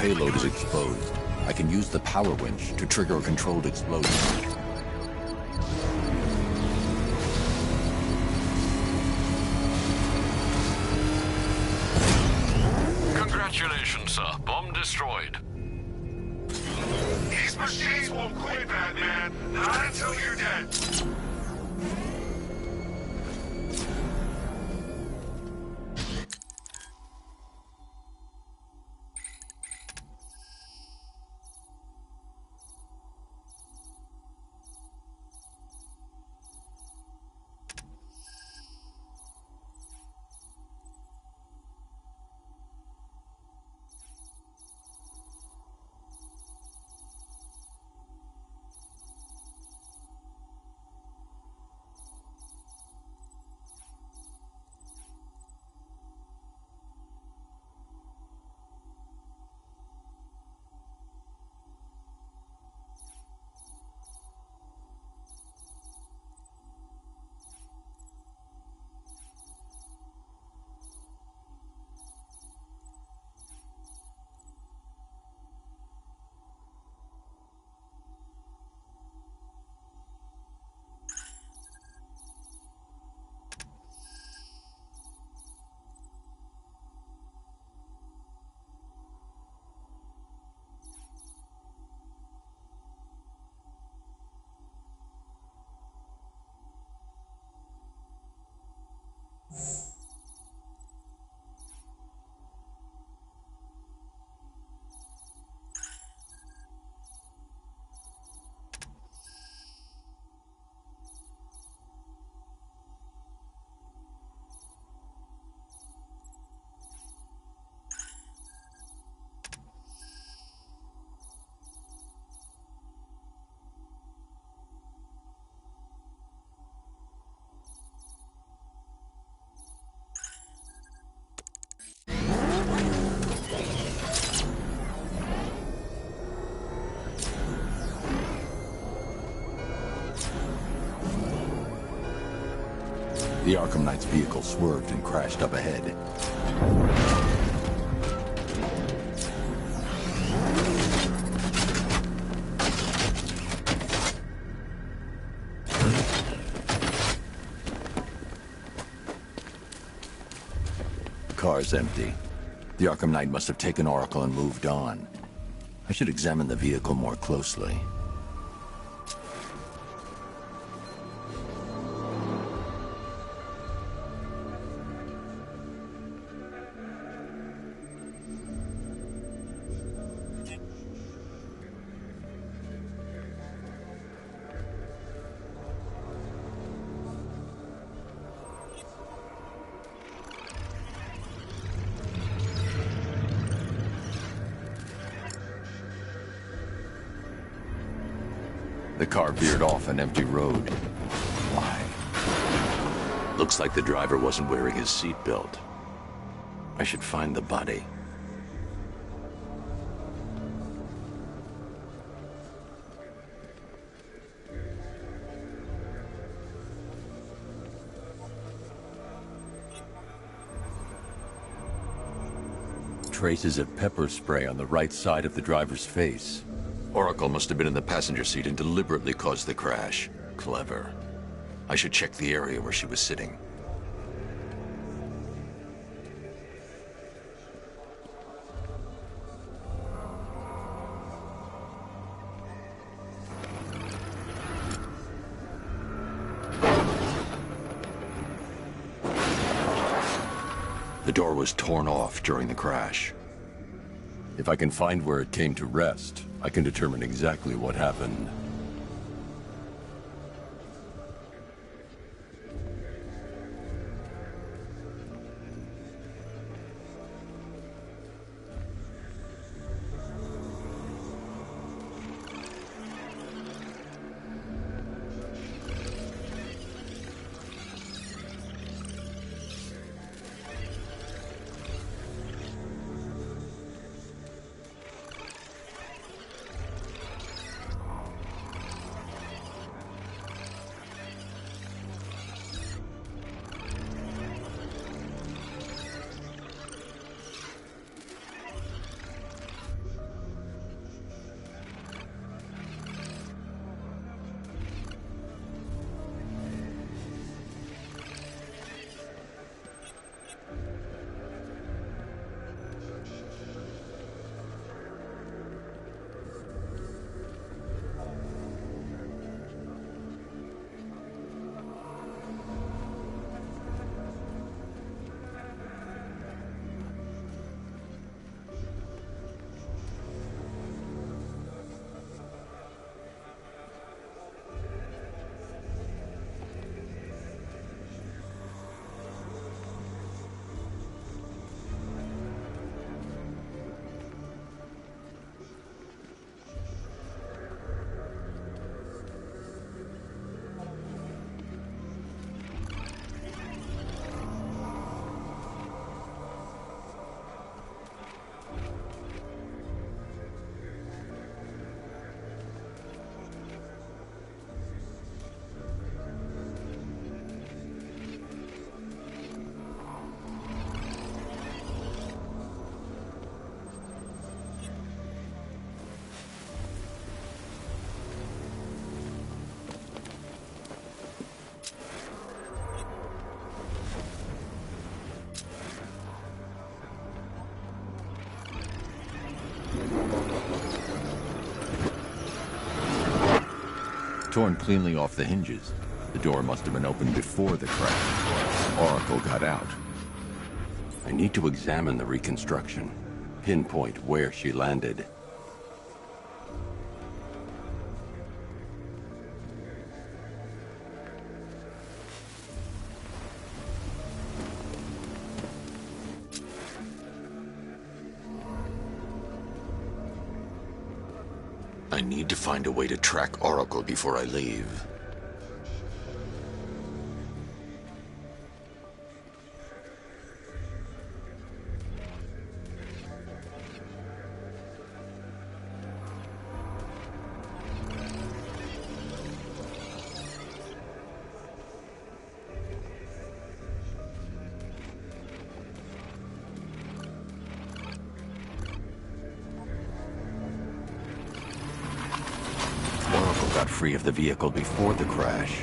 payload is exposed, I can use the power winch to trigger a controlled explosion. Congratulations, sir. Bomb destroyed. These machines won't quit, Batman. Not until you're dead. The Arkham Knight's vehicle swerved and crashed up ahead. The car's empty. The Arkham Knight must have taken Oracle and moved on. I should examine the vehicle more closely. The car veered off an empty road. Why? Looks like the driver wasn't wearing his seatbelt. I should find the body. Traces of pepper spray on the right side of the driver's face. Oracle must have been in the passenger seat and deliberately caused the crash. Clever. I should check the area where she was sitting. The door was torn off during the crash. If I can find where it came to rest, I can determine exactly what happened. torn cleanly off the hinges. The door must have been opened before the crash. Oracle got out. I need to examine the reconstruction, pinpoint where she landed. I need to find a way to track Oracle before I leave. Got free of the vehicle before the crash.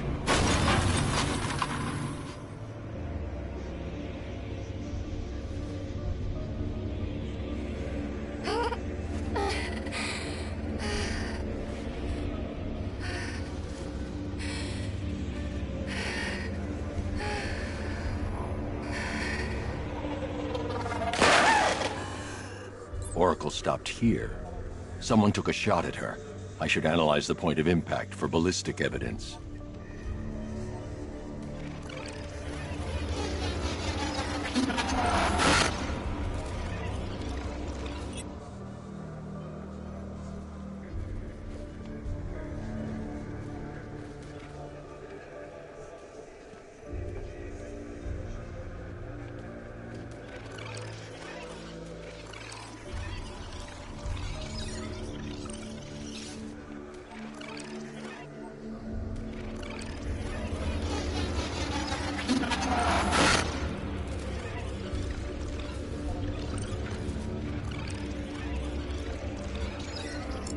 Oracle stopped here. Someone took a shot at her. I should analyze the point of impact for ballistic evidence.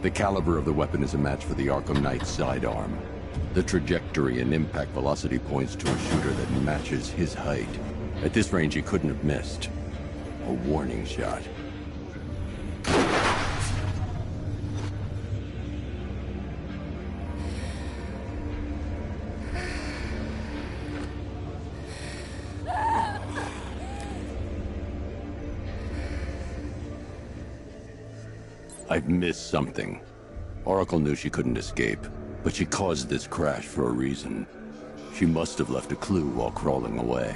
The caliber of the weapon is a match for the Arkham Knight's sidearm. The trajectory and impact velocity points to a shooter that matches his height. At this range, he couldn't have missed. A warning shot. I've missed something. Oracle knew she couldn't escape, but she caused this crash for a reason. She must have left a clue while crawling away.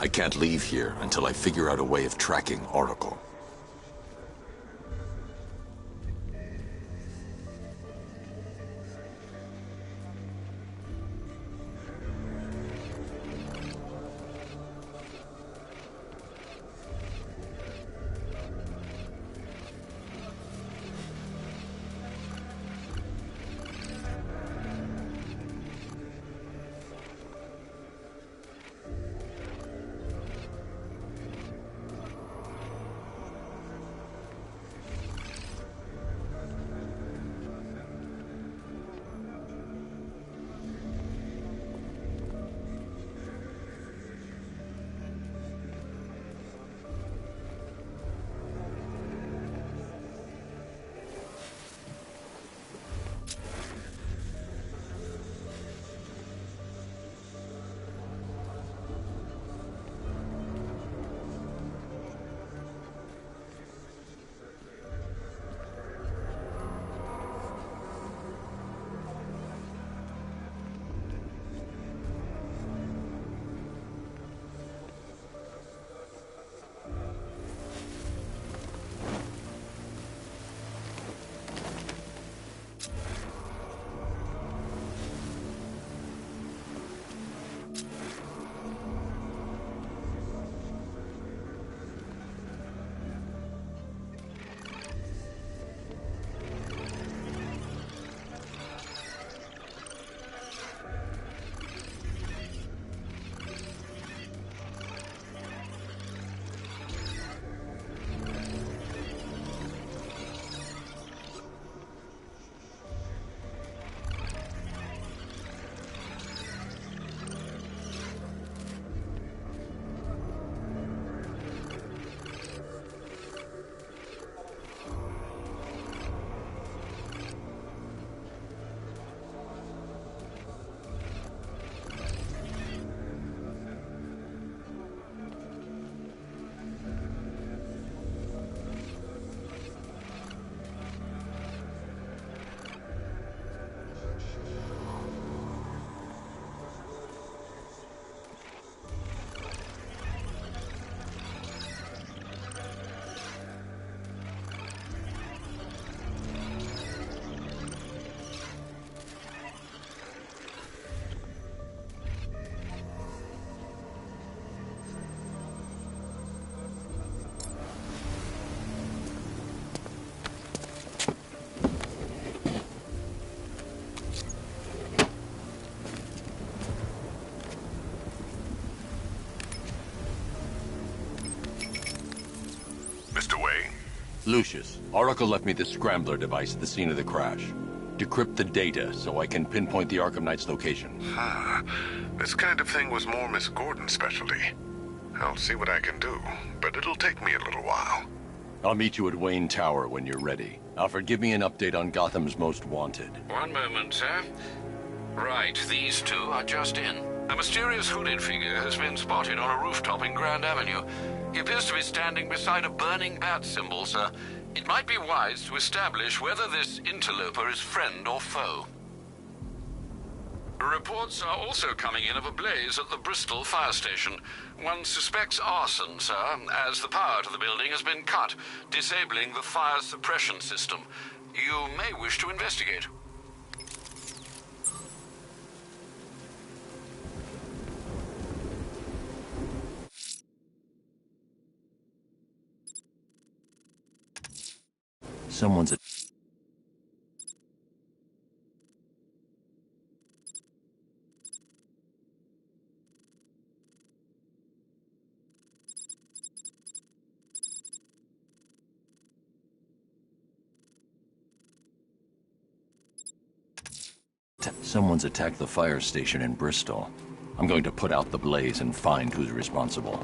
I can't leave here until I figure out a way of tracking Oracle. Lucius, Oracle left me the scrambler device at the scene of the crash. Decrypt the data so I can pinpoint the Arkham Knight's location. This kind of thing was more Miss Gordon's specialty. I'll see what I can do, but it'll take me a little while. I'll meet you at Wayne Tower when you're ready. Alfred, give me an update on Gotham's Most Wanted. One moment, sir. Right, these two are just in. A mysterious hooded figure has been spotted on a rooftop in Grand Avenue. He appears to be standing beside a burning bat symbol, sir. It might be wise to establish whether this interloper is friend or foe. Reports are also coming in of a blaze at the Bristol fire station. One suspects arson, sir, as the power to the building has been cut, disabling the fire suppression system. You may wish to investigate. Someone's Someone's attacked the fire station in Bristol. I'm going to put out the blaze and find who's responsible.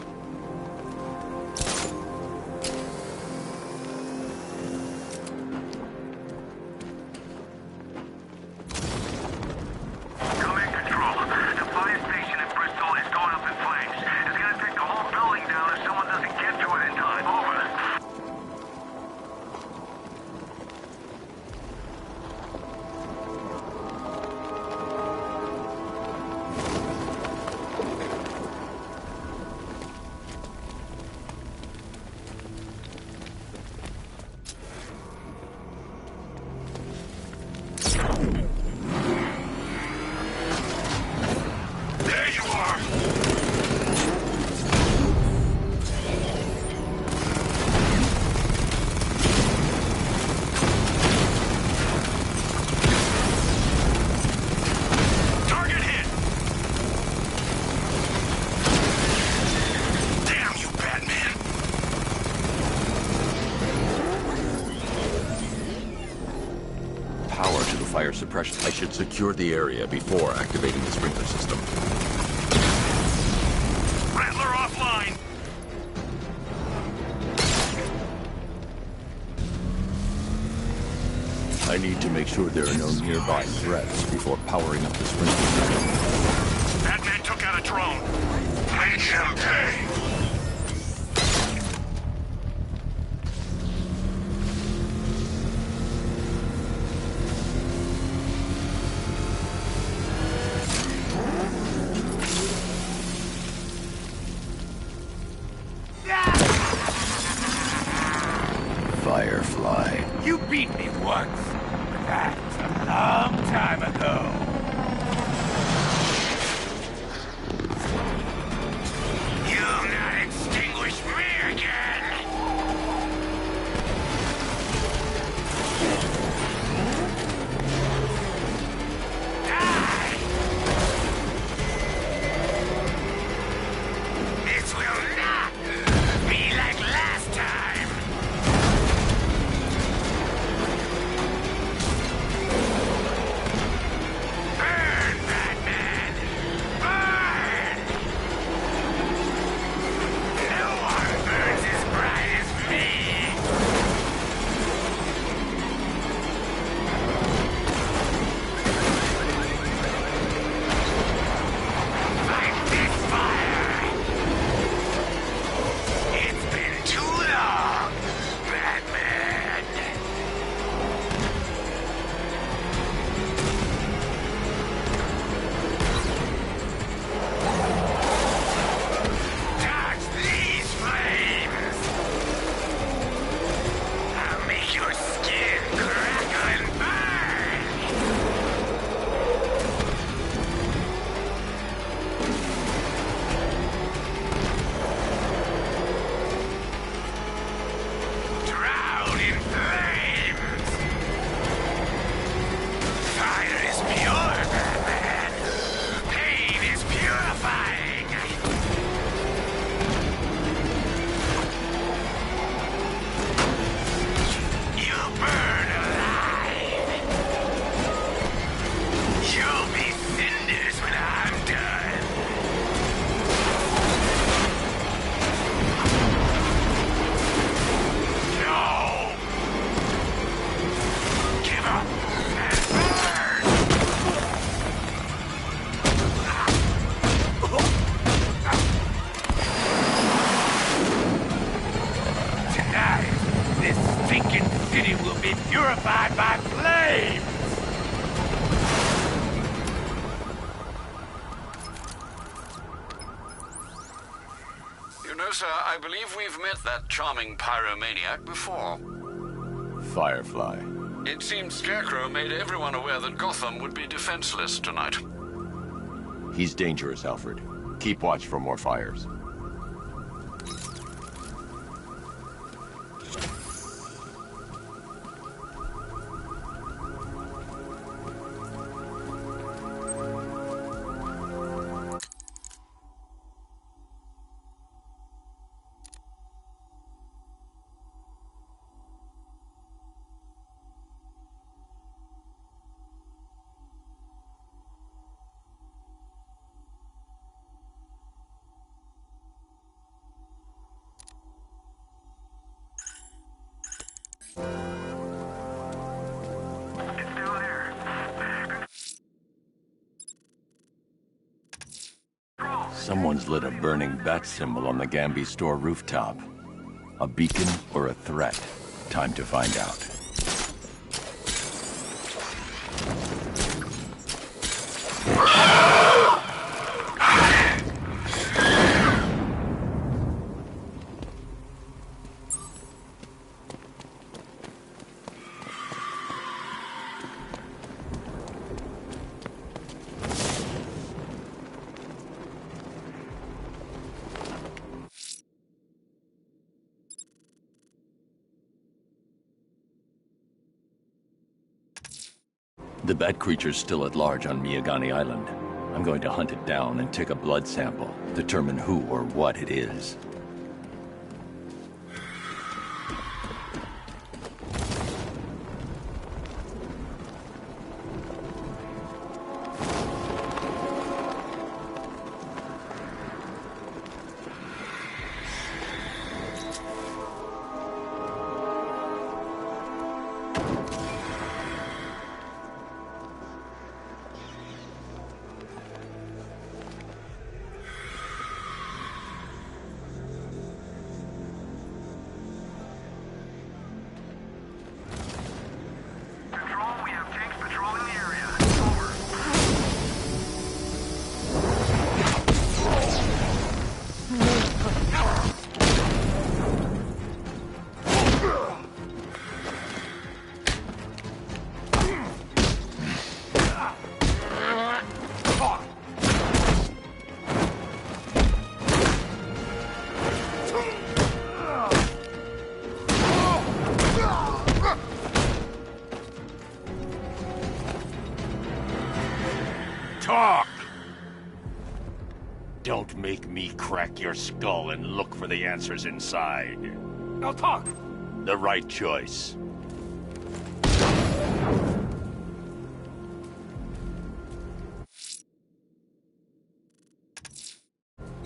Command Control. The fire station in Bristol is going up in flames. It's gonna take the whole building down if someone doesn't get to it in time. Over. There you are! Target hit! Damn you, Batman! Power to the fire suppression. I should secure the area before activating the sprinkler system. Rattler offline! I need to make sure there are no nearby threats before powering up the sprinkler system. Batman took out a drone. Make him pay. Firefly. You beat me once, but that's a long time ago. You'll not extinguish me again! Die! This will not be like last time! No, sir, I believe we've met that charming pyromaniac before. Firefly. It seems Scarecrow made everyone aware that Gotham would be defenseless tonight. He's dangerous, Alfred. Keep watch for more fires. Someone's lit a burning bat symbol on the Gamby store rooftop. A beacon or a threat? Time to find out. The bat creature's still at large on Miyagani Island. I'm going to hunt it down and take a blood sample, determine who or what it is. Talk! Don't make me crack your skull and look for the answers inside. Now talk! The right choice.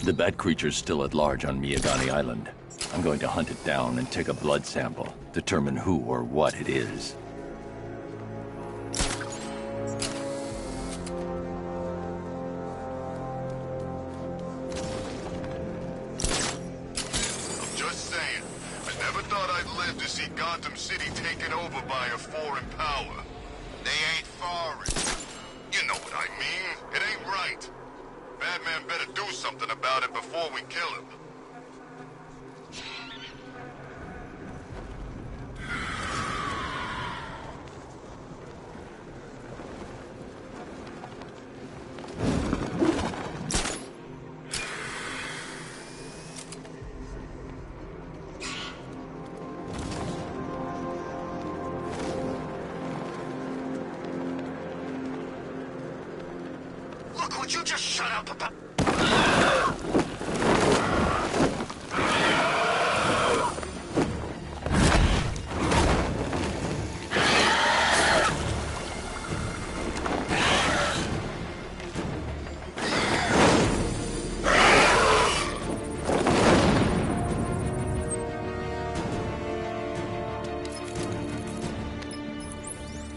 The bat creature's still at large on Miyagani Island. I'm going to hunt it down and take a blood sample, determine who or what it is. Gotham City taken over by a foreign power. They ain't foreign. You know what I mean. It ain't right. Batman better do something about it before we kill him. Would you just shut up about...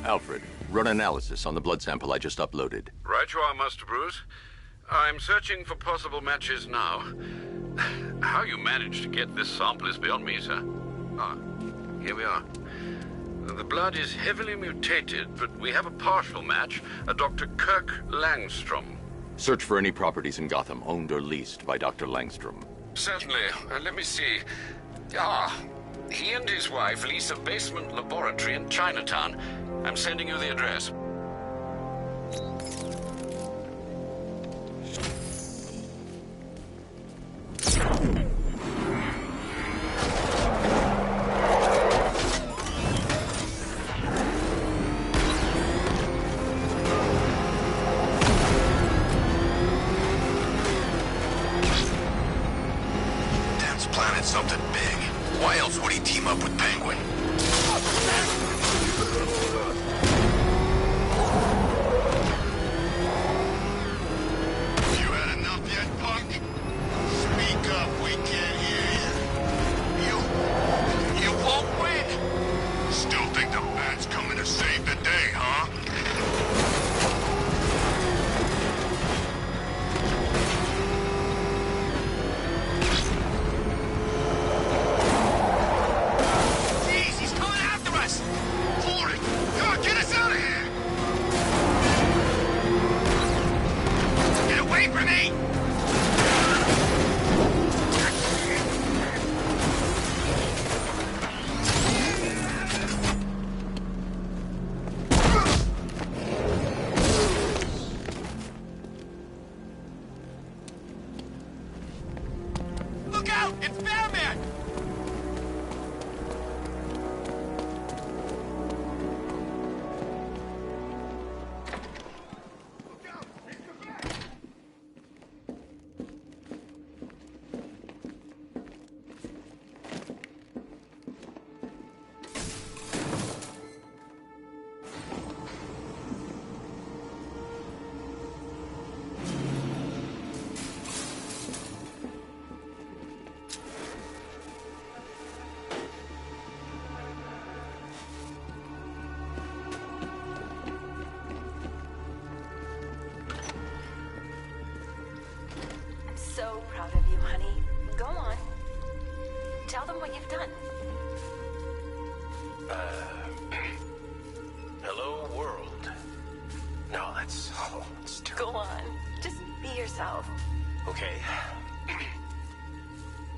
Alfred, run analysis on the blood sample I just uploaded. Right you are, Master Bruce. I'm searching for possible matches now. How you managed to get this sample is beyond me, sir. Ah, here we are. The blood is heavily mutated, but we have a partial match, a Dr. Kirk Langstrom. Search for any properties in Gotham owned or leased by Dr. Langstrom. Certainly. Let me see. He and his wife lease a basement laboratory in Chinatown. I'm sending you the address. Something big. Why else would he team up with Penguin? You had enough yet, punk? Speak up, we can't hear you. You won't win! Still think the Bat's coming to save the day, huh? So proud of you, honey. Go on. Tell them what you've done. Hello, world. No, that's Go on. Just be yourself. Okay.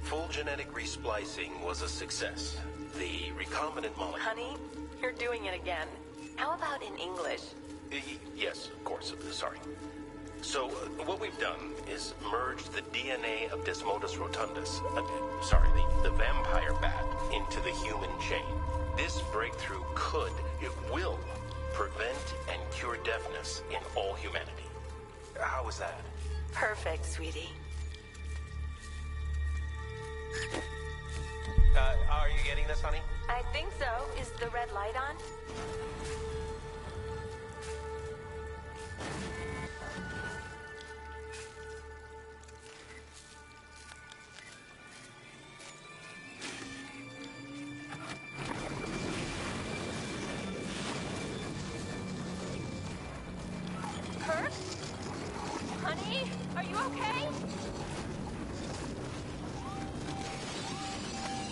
Full genetic resplicing was a success. The recombinant molecule... Honey, you're doing it again. How about in English? Yes, of course. Sorry. So, what we've done is merged the DNA of Desmodus rotundus, the vampire bat, into the human chain. This breakthrough it will, prevent and cure deafness in all humanity. How is that? Perfect, sweetie. Are you getting this, honey? I think so. Is the red light on? Kurt? Honey, are you okay?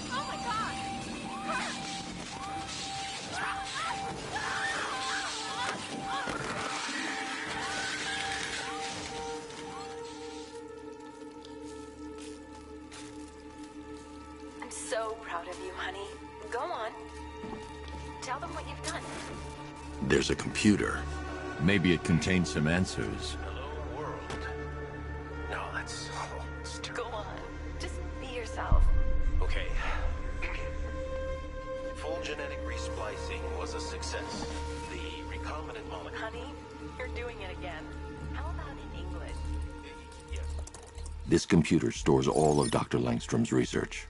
Oh my God! Kurt! I'm so proud of you, honey. Go on. Tell them what you've done. There's a computer. Maybe it contains some answers. Hello, world. No, that's... Go on. Just be yourself. Okay. Full genetic resplicing was a success. The recombinant molecule... Honey, you're doing it again. How about in English? Yes. This computer stores all of Dr. Langstrom's research.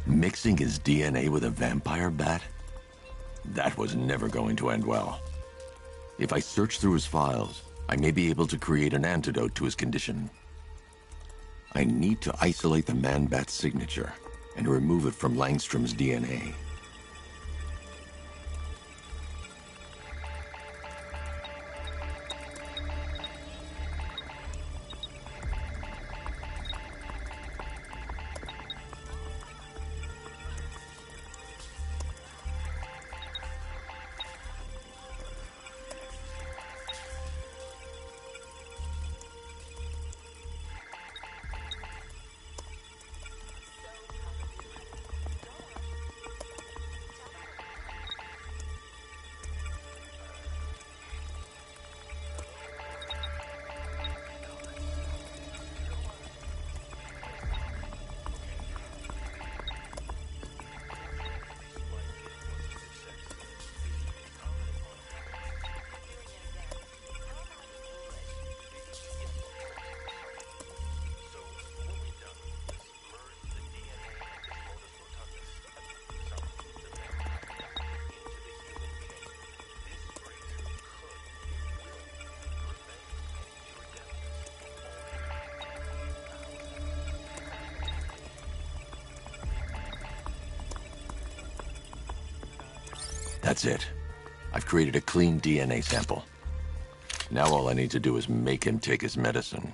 Mixing his DNA with a vampire bat? That was never going to end well. If I search through his files, I may be able to create an antidote to his condition. I need to isolate the man-bat's signature and remove it from Langstrom's DNA. That's it. I've created a clean DNA sample. Now all I need to do is make him take his medicine.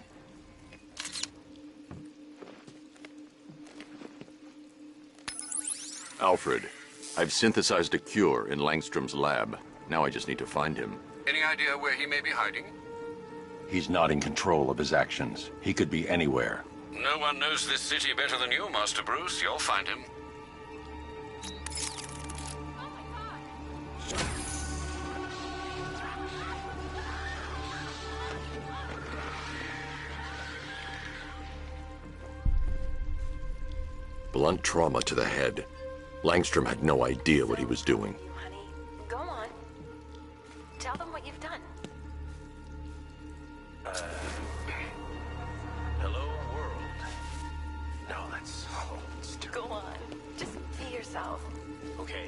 Alfred, I've synthesized a cure in Langstrom's lab. Now I just need to find him. Any idea where he may be hiding? He's not in control of his actions. He could be anywhere. No one knows this city better than you, Master Bruce. You'll find him. Blunt trauma to the head. Langstrom had no idea what he was doing. Honey, go on. Tell them what you've done. Hello, world. No, that's stupid. Go on. Just be yourself. Okay.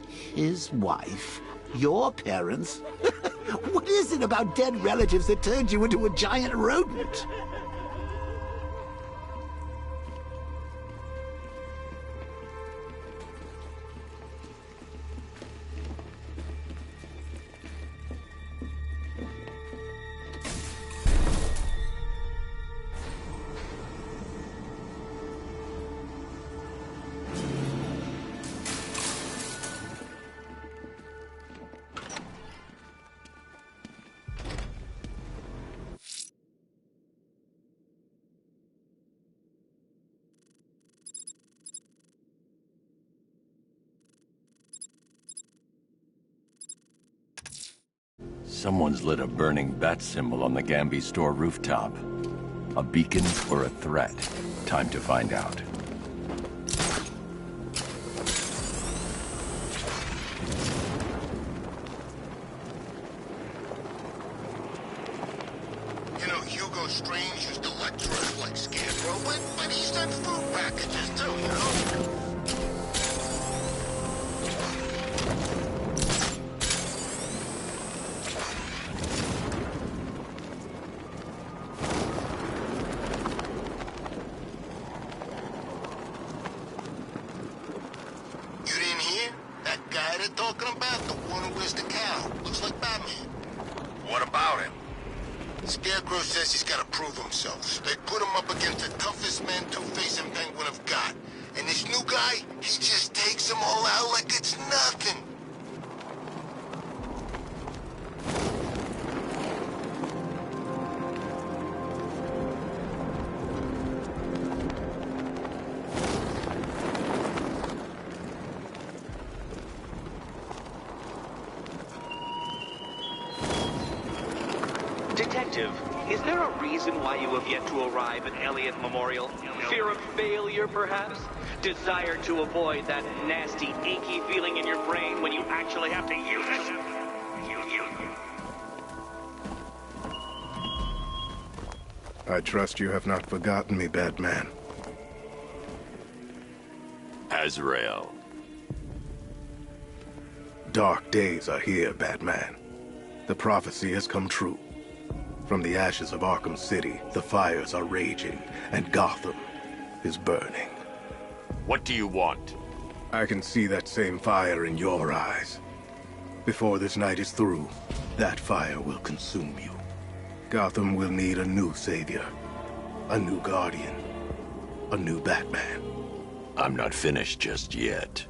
His wife? Your parents? What is it about dead relatives that turned you into a giant rodent? Someone's lit a burning bat symbol on the Gamby store rooftop. A beacon or a threat? Time to find out. You know, Hugo Strange used to lecture us like Scarecrow, but he sent food packages too, you know? Talking about the one who wears the cow. Looks like Batman. What about him? Scarecrow says he's got to prove himself. They put him up against the toughest man Two-Face and Penguin have got. And this new guy, he just takes them all out like it's nothing. Detective, is there a reason why you have yet to arrive at Elliott Memorial? Fear of failure, perhaps? Desire to avoid that nasty, achy feeling in your brain when you actually have to use it? I trust you have not forgotten me, Batman. Azrael. Dark days are here, Batman. The prophecy has come true. From the ashes of Arkham City, the fires are raging, and Gotham is burning. What do you want? I can see that same fire in your eyes. Before this night is through, that fire will consume you. Gotham will need a new savior, a new guardian, a new Batman. I'm not finished just yet.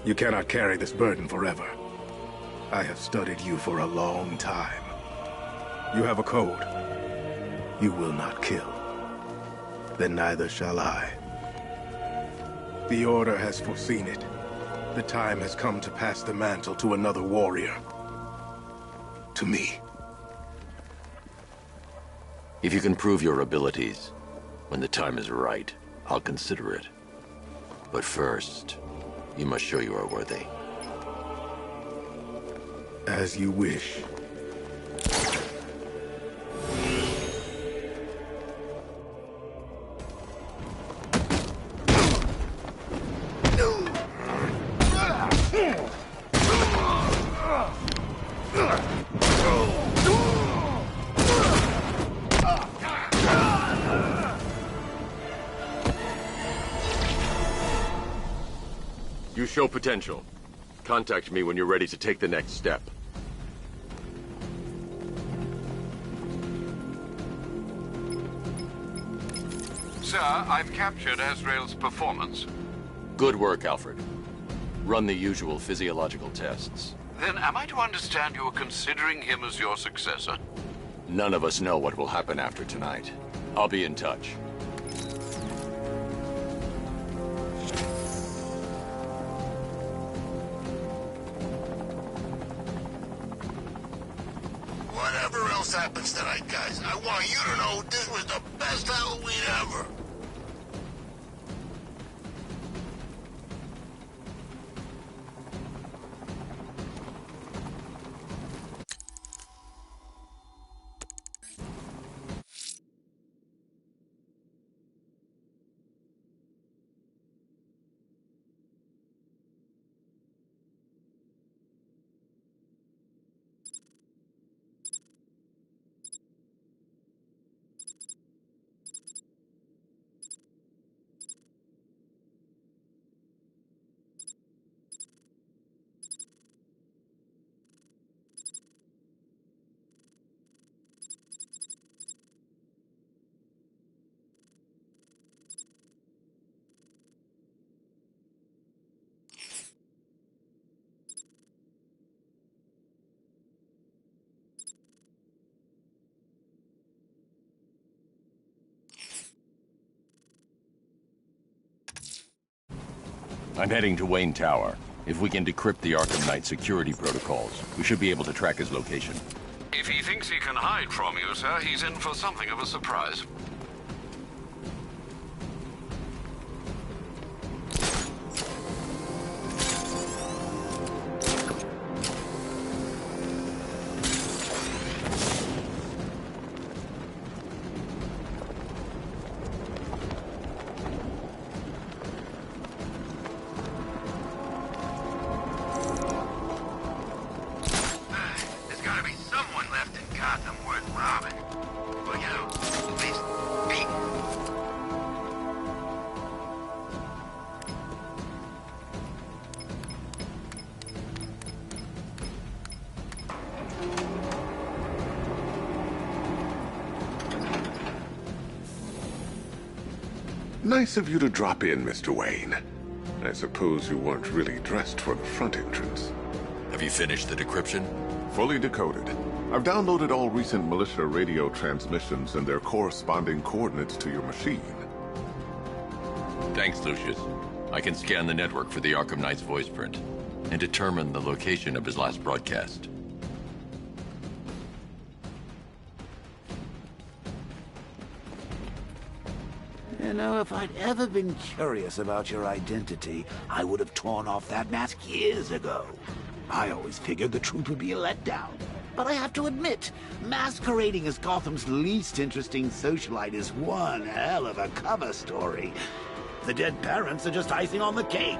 You cannot carry this burden forever. I have studied you for a long time. You have a code. You will not kill. Then neither shall I. The Order has foreseen it. The time has come to pass the mantle to another warrior. To me. If you can prove your abilities, when the time is right, I'll consider it. But first, you must show you are worthy. As you wish. You show potential. Contact me when you're ready to take the next step. Sir, I've captured Azrael's performance. Good work, Alfred. Run the usual physiological tests. Then am I to understand you're considering him as your successor? None of us know what will happen after tonight. I'll be in touch. Whatever else happens tonight, guys, I want you to know this was the best Halloween ever. I'm heading to Wayne Tower. If we can decrypt the Arkham Knight security protocols, we should be able to track his location. If he thinks he can hide from you, sir, he's in for something of a surprise. Nice of you to drop in, Mr. Wayne. I suppose you weren't really dressed for the front entrance. Have you finished the decryption? Fully decoded. I've downloaded all recent militia radio transmissions and their corresponding coordinates to your machine. Thanks, Lucius. I can scan the network for the Arkham Knight's voice print and determine the location of his last broadcast. You know, if I'd ever been curious about your identity, I would have torn off that mask years ago. I always figured the truth would be a letdown. But I have to admit, masquerading as Gotham's least interesting socialite is one hell of a cover story. The dead parents are just icing on the cake.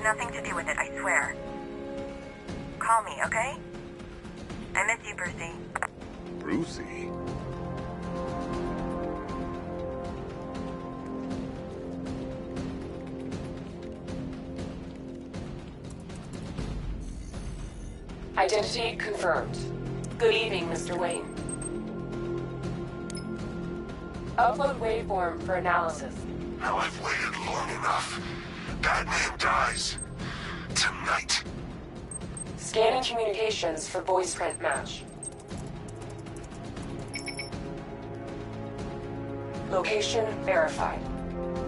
Nothing to do with it, I swear. Call me, okay? I miss you, Brucey. Brucey? Identity confirmed. Good evening, Mr. Wayne. Upload waveform for analysis. Now I've waited long enough. Batman dies. Tonight. Scanning communications for voice print match. Location verified.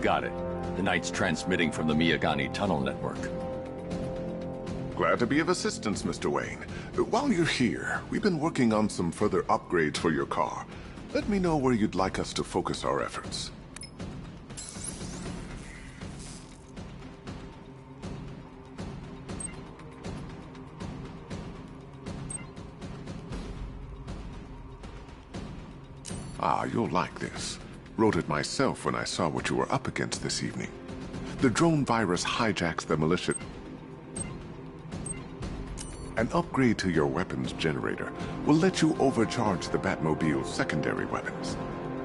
Got it. The Knight's transmitting from the Miyagani tunnel network. Glad to be of assistance, Mr. Wayne. While you're here, we've been working on some further upgrades for your car. Let me know where you'd like us to focus our efforts. Ah, you'll like this. Wrote it myself when I saw what you were up against this evening. The drone virus hijacks the militia. An upgrade to your weapons generator will let you overcharge the Batmobile's secondary weapons.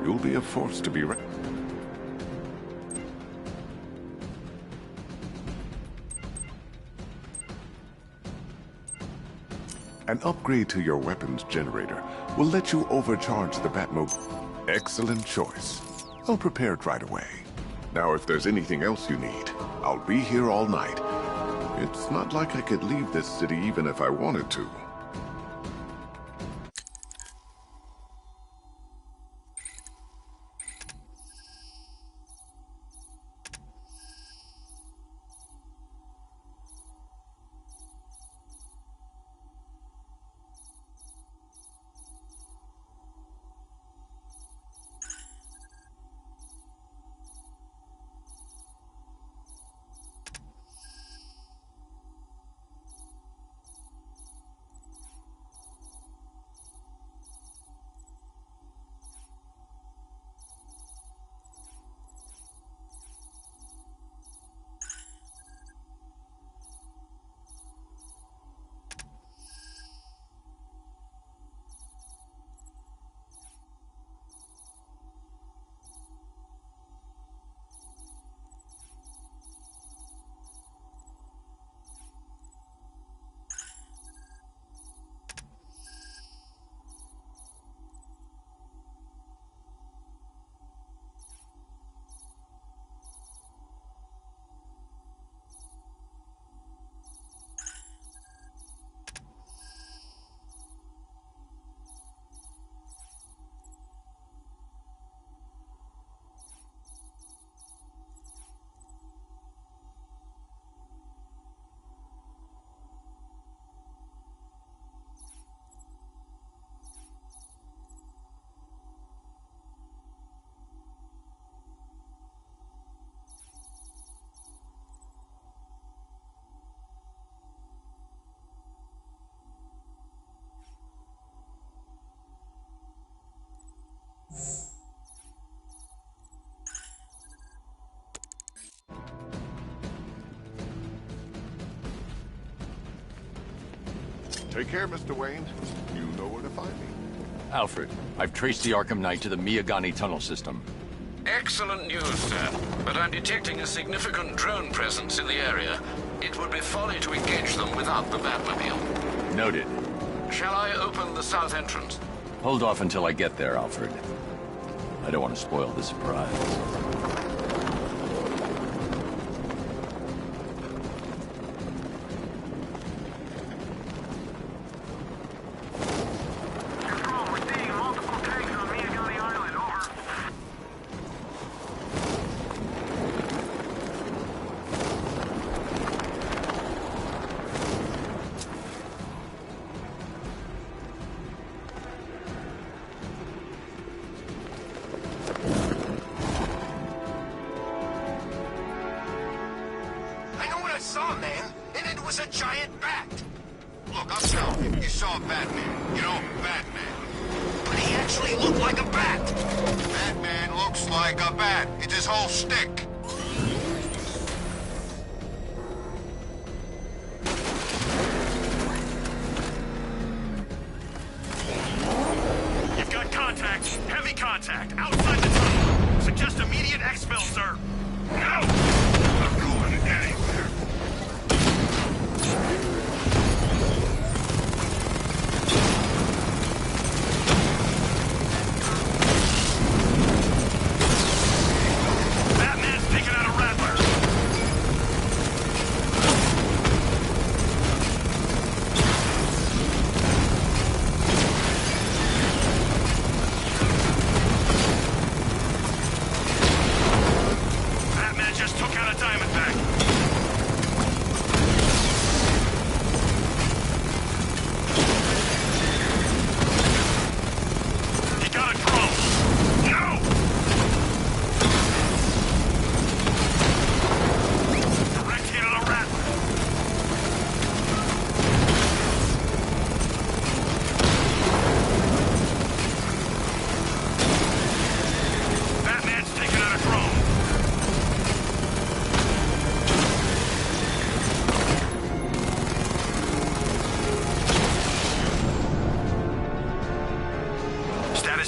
You'll be a force to be reckoned. An upgrade to your weapons generator will let you overcharge the Batmobile. Excellent choice. I'll prepare it right away. Now, if there's anything else you need, I'll be here all night. It's not like I could leave this city even if I wanted to. Take care, Mr. Wayne. You know where to find me. Alfred, I've traced the Arkham Knight to the Miyagani tunnel system. Excellent news, sir. But I'm detecting a significant drone presence in the area. It would be folly to engage them without the Batmobile. Noted. Shall I open the south entrance? Hold off until I get there, Alfred. I don't want to spoil the surprise.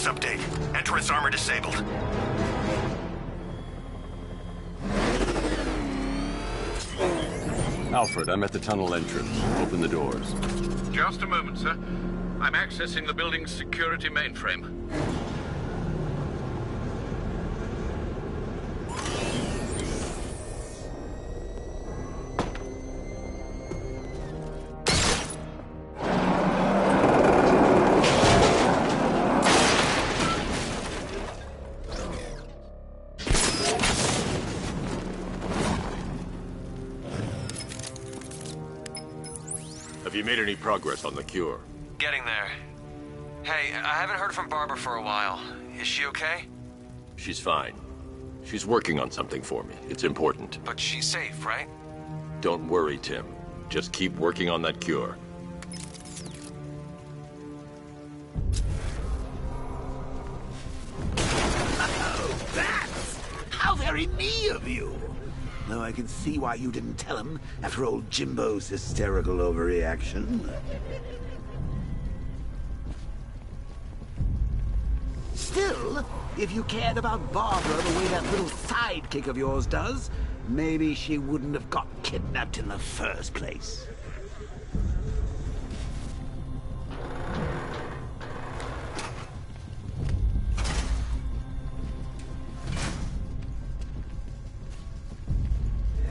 Status update. Entrance armor disabled. Alfred, I'm at the tunnel entrance. Open the doors. Just a moment, sir. I'm accessing the building's security mainframe. Have you made any progress on the cure? Getting there. Hey, I haven't heard from Barbara for a while. Is she okay? She's fine. She's working on something for me. It's important. But she's safe, right? Don't worry, Tim. Just keep working on that cure. Oh, bats! How very me of you! Though I can see why you didn't tell him after old Jimbo's hysterical overreaction. Still, if you cared about Barbara the way that little sidekick of yours does, maybe she wouldn't have got kidnapped in the first place.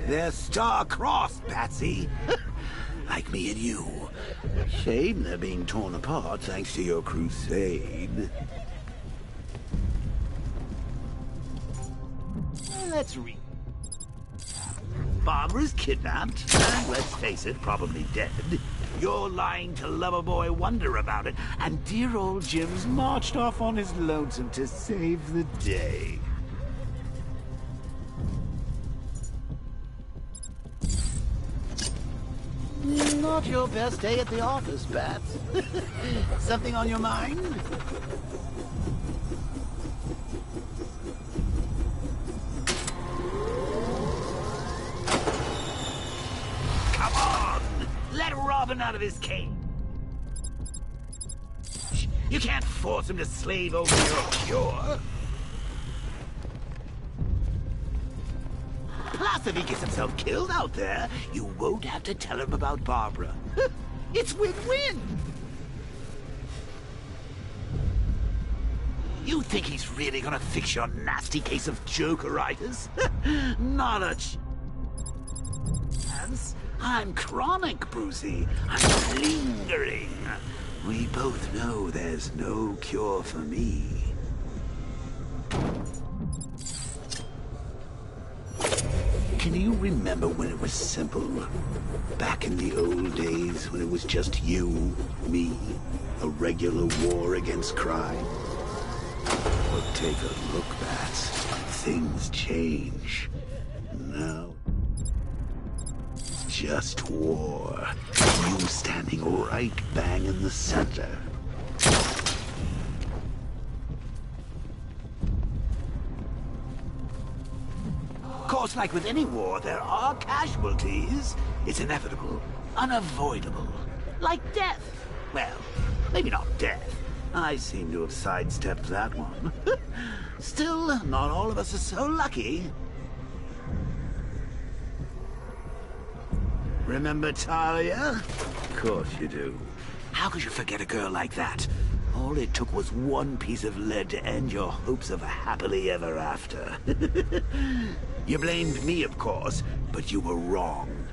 They're star-crossed, Patsy. Like me and you. Shame they're being torn apart thanks to your crusade. Let's read. Barbara's kidnapped, and let's face it, probably dead. You're lying to Loverboy Wonder about it, and dear old Jim's marched off on his lonesome to save the day. Not your best day at the office, Bats. Something on your mind? Come on! Let Robin out of his cage. You can't force him to slave over your cure. Plus, if he gets himself killed out there, you won't have to tell him about Barbara. It's win-win! You think he's really gonna fix your nasty case of jokeritis? Not a chance. I'm chronic, Brucey. I'm lingering. We both know there's no cure for me. Can you remember when it was simple? Back in the old days when it was just you, me, a regular war against crime? Well, take a look, Bats. Things change. Now, it's just war. You standing right bang in the center. Of course, like with any war, there are casualties. It's inevitable, unavoidable. Like death. Well, maybe not death. I seem to have sidestepped that one. Still, not all of us are so lucky. Remember Talia? Of course you do. How could you forget a girl like that? All it took was one piece of lead to end your hopes of a happily ever after. You blamed me, of course, but you were wrong.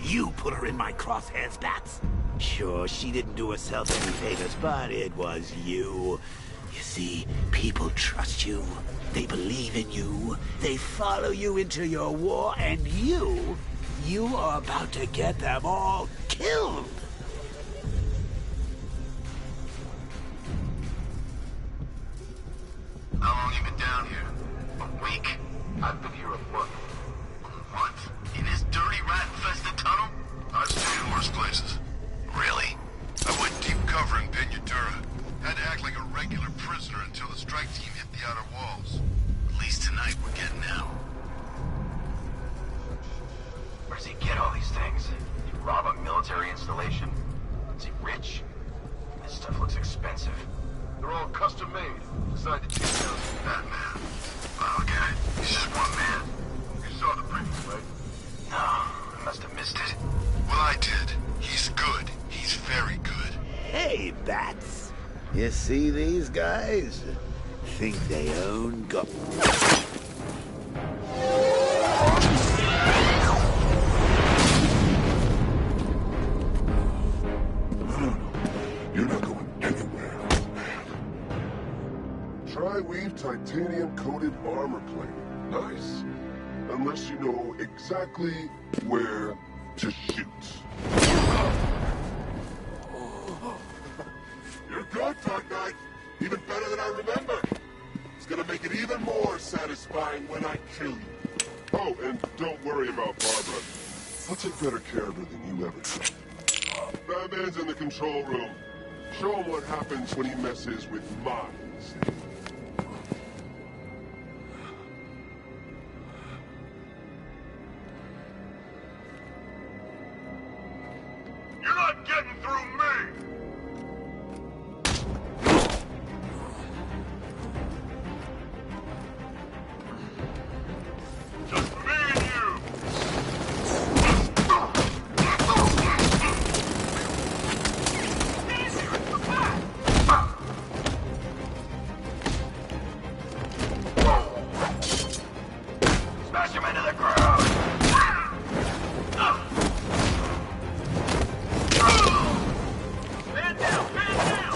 You put her in my crosshairs, Bats. Sure, she didn't do herself any favors, but it was you. You see, people trust you. They believe in you. They follow you into your war, and you are about to get them all killed. How long you been down here? A week? I've been here a month. What? In this dirty, rat-infested tunnel? I've stayed in worse places. Really? I went deep cover in Pinyatura. Had to act like a regular prisoner until the strike team hit the outer walls. At least tonight we're getting out. Where does he get all these things? Did he rob a military installation? Is he rich? Hey, bats. You see these guys? Think they own God. No. You're not going anywhere. Tri-weave titanium-coated armor plating. Nice. Unless you know exactly where to shoot. You're good, Dark Knight. Even better than I remember. It's gonna make it even more satisfying when I kill you. Oh, and don't worry about Barbara. I'll take better care of her than you ever did. Batman's in the control room. Show him what happens when he messes with minds. You're not getting through me! Just me and you! Smash him into the ground! Man down! Man down!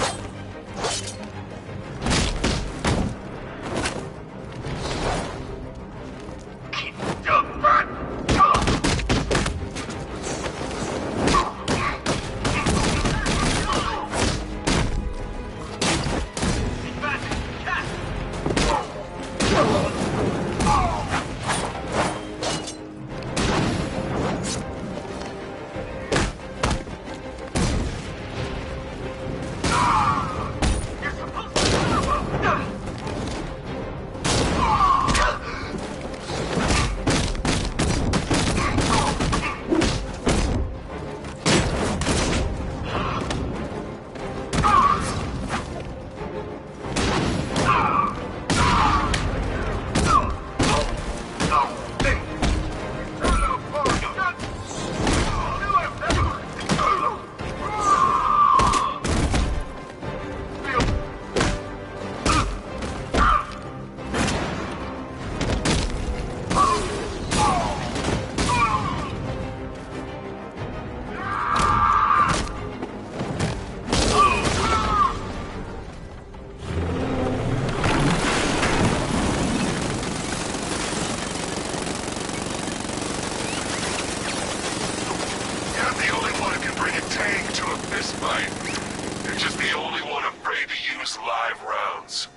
You're just the only one afraid to use live rounds.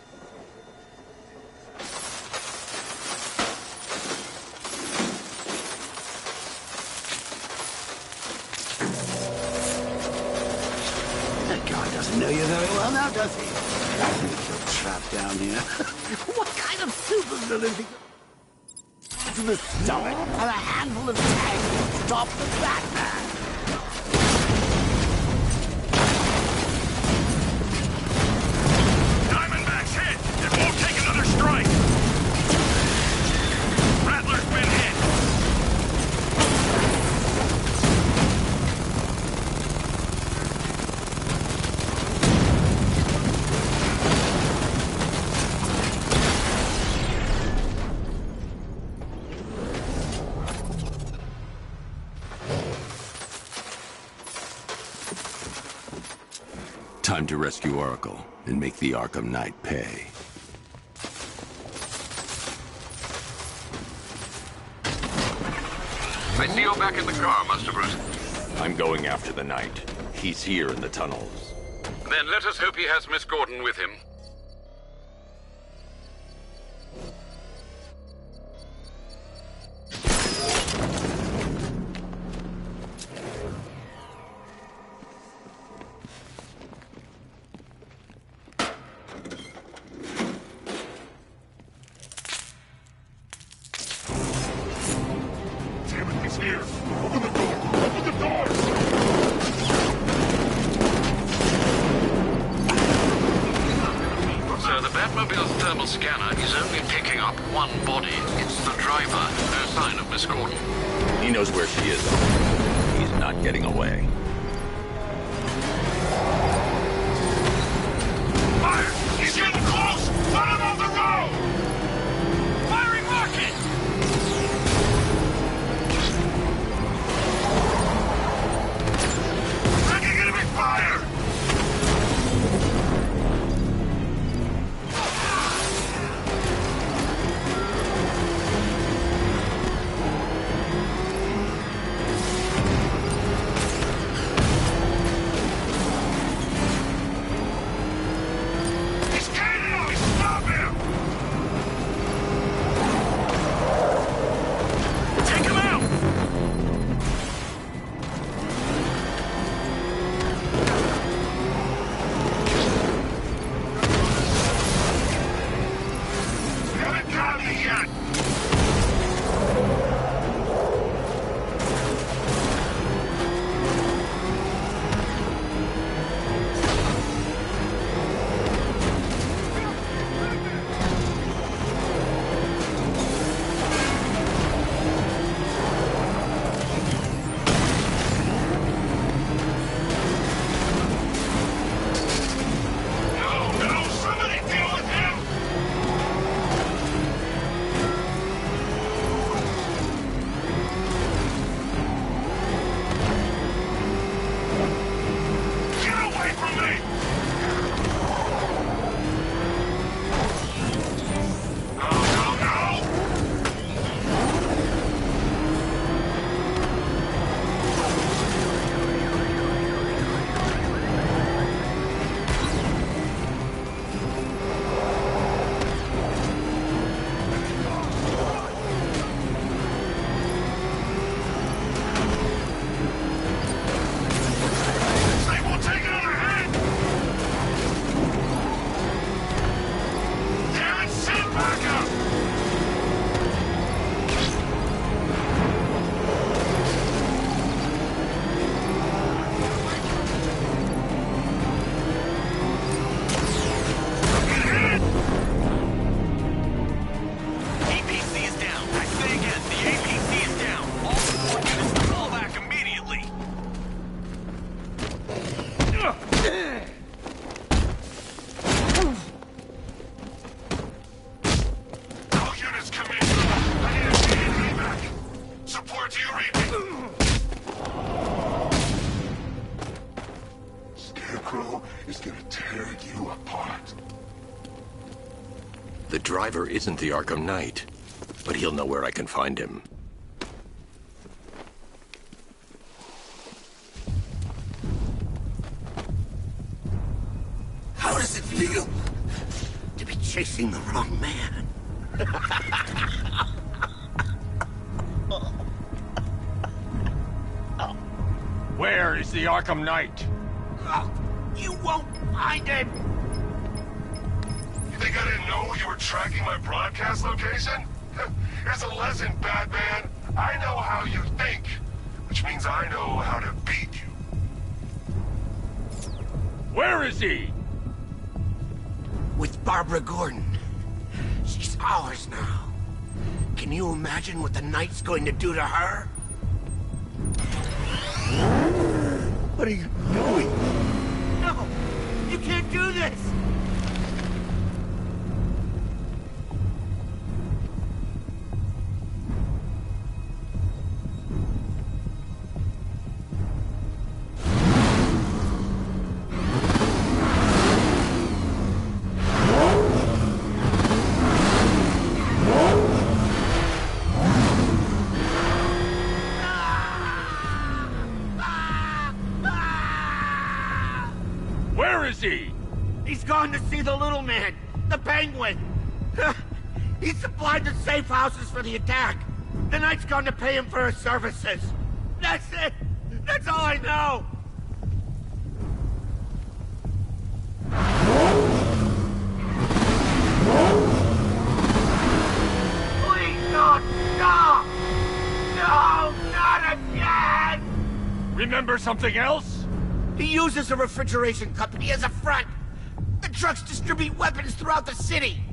That guy doesn't know you very well now, does he? I think you're trapped down here. What kind of supervillain think to the stomach and a handful of tanks to stop the Batman? Diamondback's hit! It won't take another strike! Rattler's been hit! Time to rescue Oracle and make the Arkham Knight pay. I see you're back in the car, Master Bruce. I'm going after the Knight. He's here in the tunnels. Then let us hope he has Miss Gordon with him. Here! Open the door! Open the door! So the Batmobile's thermal scanner is only picking up one body. It's the driver. No sign of Miss Gordon. He knows where she is. He's not getting away. from me! No, no, no! The driver isn't the Arkham Knight, but he'll know where I can find him. How does it feel to be chasing the wrong man? Where is the Arkham Knight? You won't find him! You think I didn't know you were tracking my broadcast location? Here's a lesson, Batman. I know how you think, which means I know how to beat you. Where is he? With Barbara Gordon. She's ours now. Can you imagine what the Knight's going to do to her? What are you doing? No! You can't do this! He's gone to see the little man, the Penguin. He supplied the safe houses for the attack. The Knight's gone to pay him for his services. That's it. That's all I know. Please don't stop! No, not again! Remember something else? He uses a refrigeration company as a front. The trucks distribute weapons throughout the city.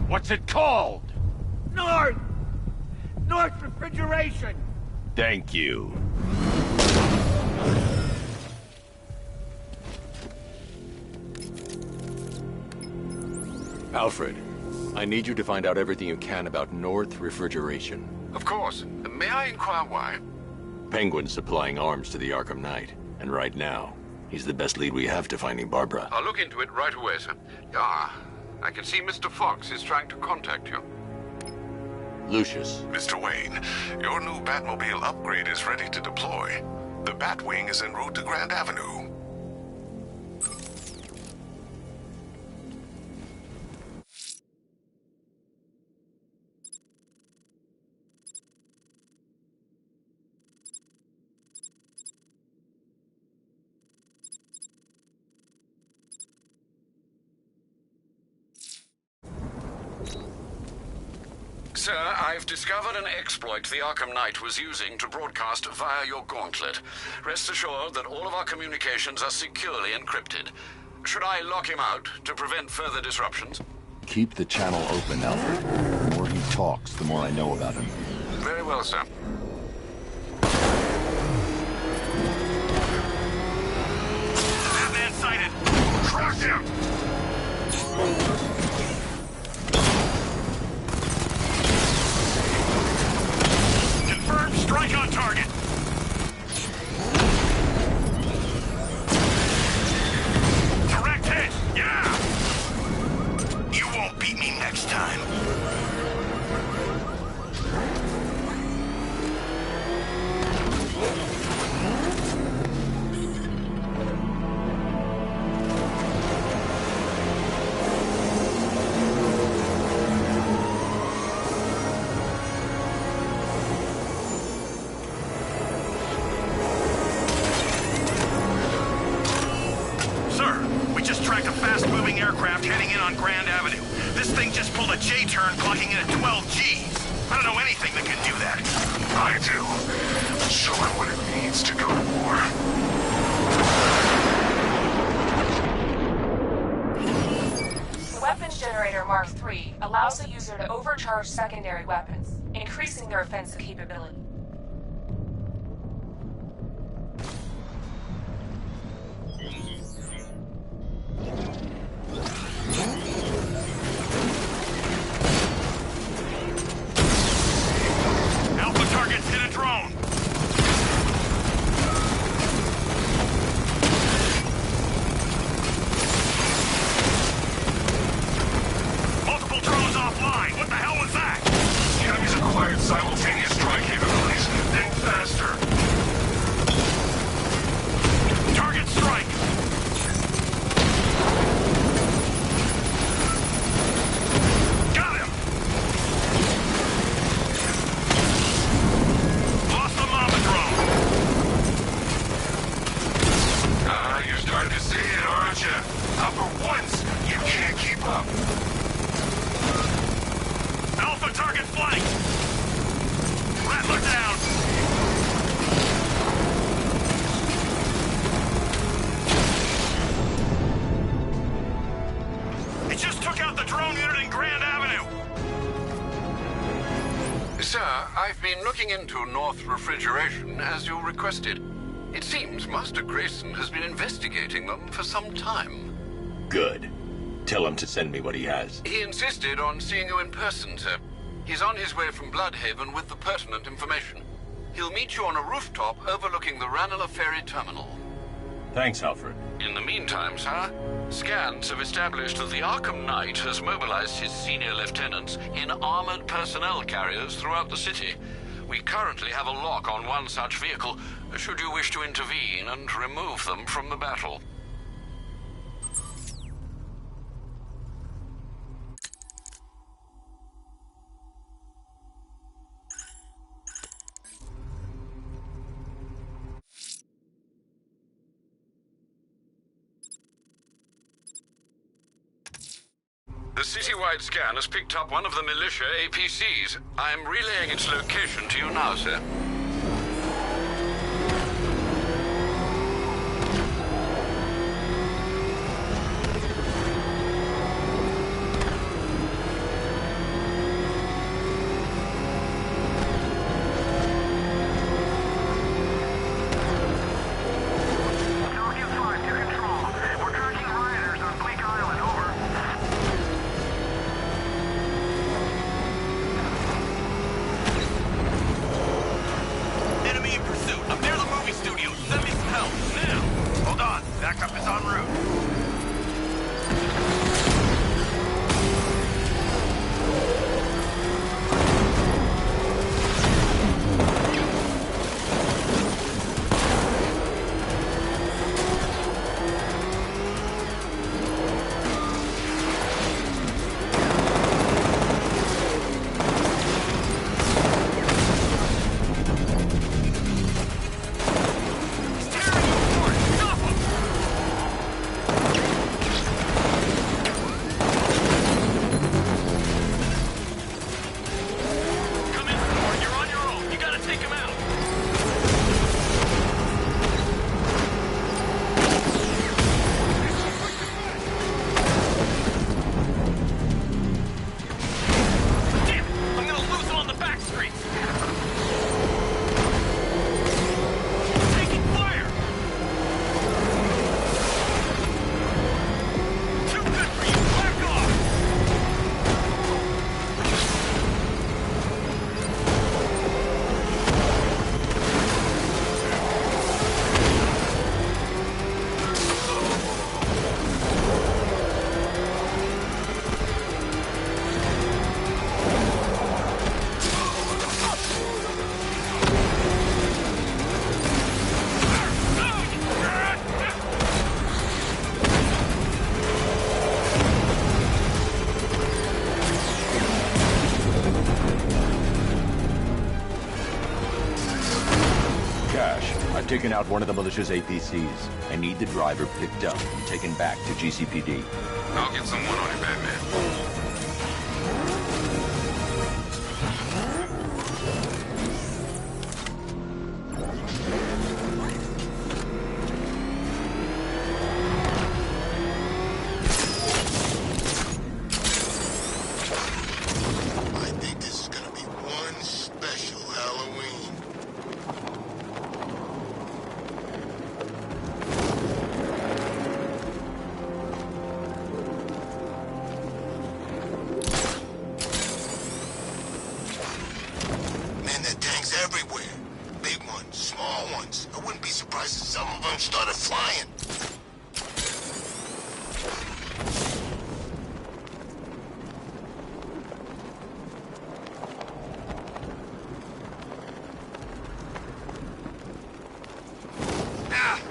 What's it called? North Refrigeration. Thank you. Alfred, I need you to find out everything you can about North Refrigeration. Of course. May I inquire why? Penguin's supplying arms to the Arkham Knight, and right now, he's the best lead we have to finding Barbara. I'll look into it right away, sir. Ah, I can see Mr. Fox is trying to contact you. Lucius. Mr. Wayne, your new Batmobile upgrade is ready to deploy. The Batwing is en route to Grand Avenue. Sir, I've discovered an exploit the Arkham Knight was using to broadcast via your gauntlet. Rest assured that all of our communications are securely encrypted. Should I lock him out to prevent further disruptions? Keep the channel open, Alfred. The more he talks, the more I know about him. Very well, sir. Batman sighted! Crush him! Confirmed strike on target. aircraft heading in on Grand Avenue. This thing just pulled a J-turn clocking in at 12 Gs. I don't know anything that can do that. I do. Show it what it means to go to war. The weapons generator Mark III allows the user to overcharge secondary weapons, increasing their offensive capability. Alpha targets hit a drone. Multiple drones offline. What the hell was that? The enemy's acquired simultaneous strike capabilities. Think faster. Target strike. Got him. Lost the mama drone. You're starting to see it, aren't you? For once, you can't keep up. Alpha target flanked. Rattler down. It just took out the drone unit in Grand Avenue. Sir, I've been looking into North Refrigeration as you requested. It seems Master Grayson has been investigating them for some time. Good. Tell him to send me what he has. He insisted on seeing you in person, sir. He's on his way from Bloodhaven with the pertinent information. He'll meet you on a rooftop overlooking the Ranelagh Ferry Terminal. Thanks, Alfred. In the meantime, sir, scans have established that the Arkham Knight has mobilized his senior lieutenants in armored personnel carriers throughout the city. We currently have a lock on one such vehicle, should you wish to intervene and remove them from the battle. The citywide scan has picked up one of the militia APCs. I'm relaying its location to you now, sir. taken out one of the militia's APCs. I need the driver picked up and taken back to GCPD. I'll get someone on it, Batman.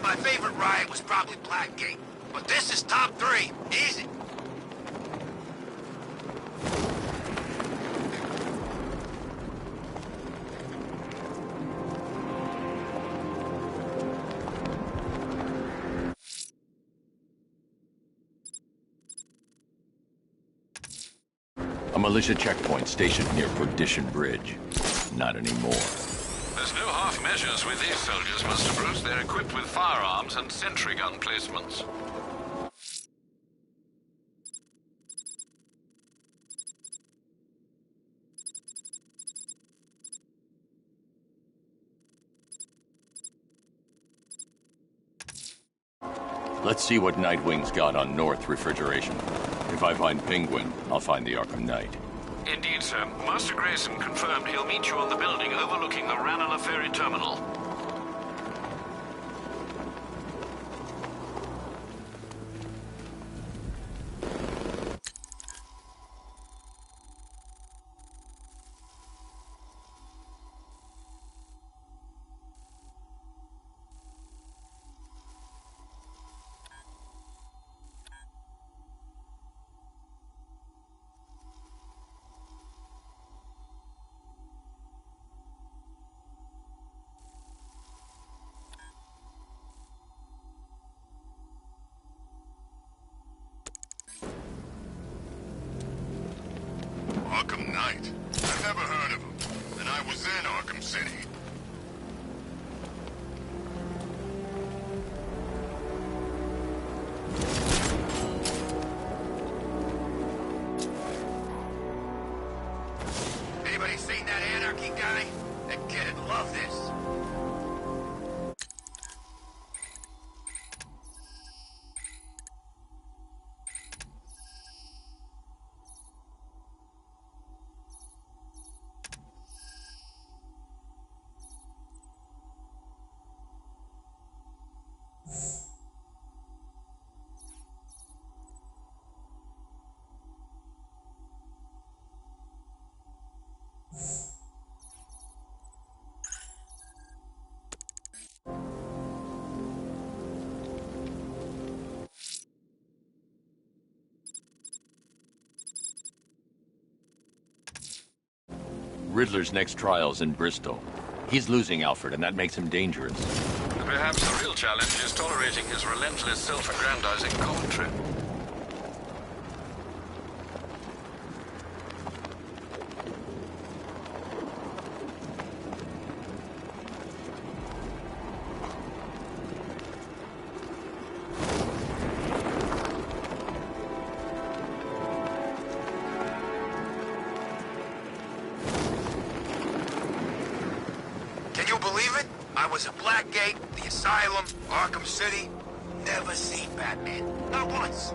My favorite ride was probably Blackgate, but this is top 3. Easy. A militia checkpoint stationed near Perdition Bridge. Not anymore. There's no half measures with these soldiers, Mr. Bruce. They're equipped with firearms and sentry gun placements. Let's see what Nightwing's got on North refrigeration. If I find Penguin, I'll find the Arkham Knight. Indeed, sir. Master Grayson confirmed he'll meet you on the building overlooking the Ranelagh Ferry Terminal. Arkham Knight? I've never heard of him. And I was in Arkham City. Anybody seen that Anarchy guy? That kid'd love this. Riddler's next trial's in Bristol. He's losing Alfred, and that makes him dangerous. Perhaps the real challenge is tolerating his relentless self-aggrandizing commentary. Can you believe it? I was at Blackgate, the Asylum, Arkham City. Never seen Batman. Not once.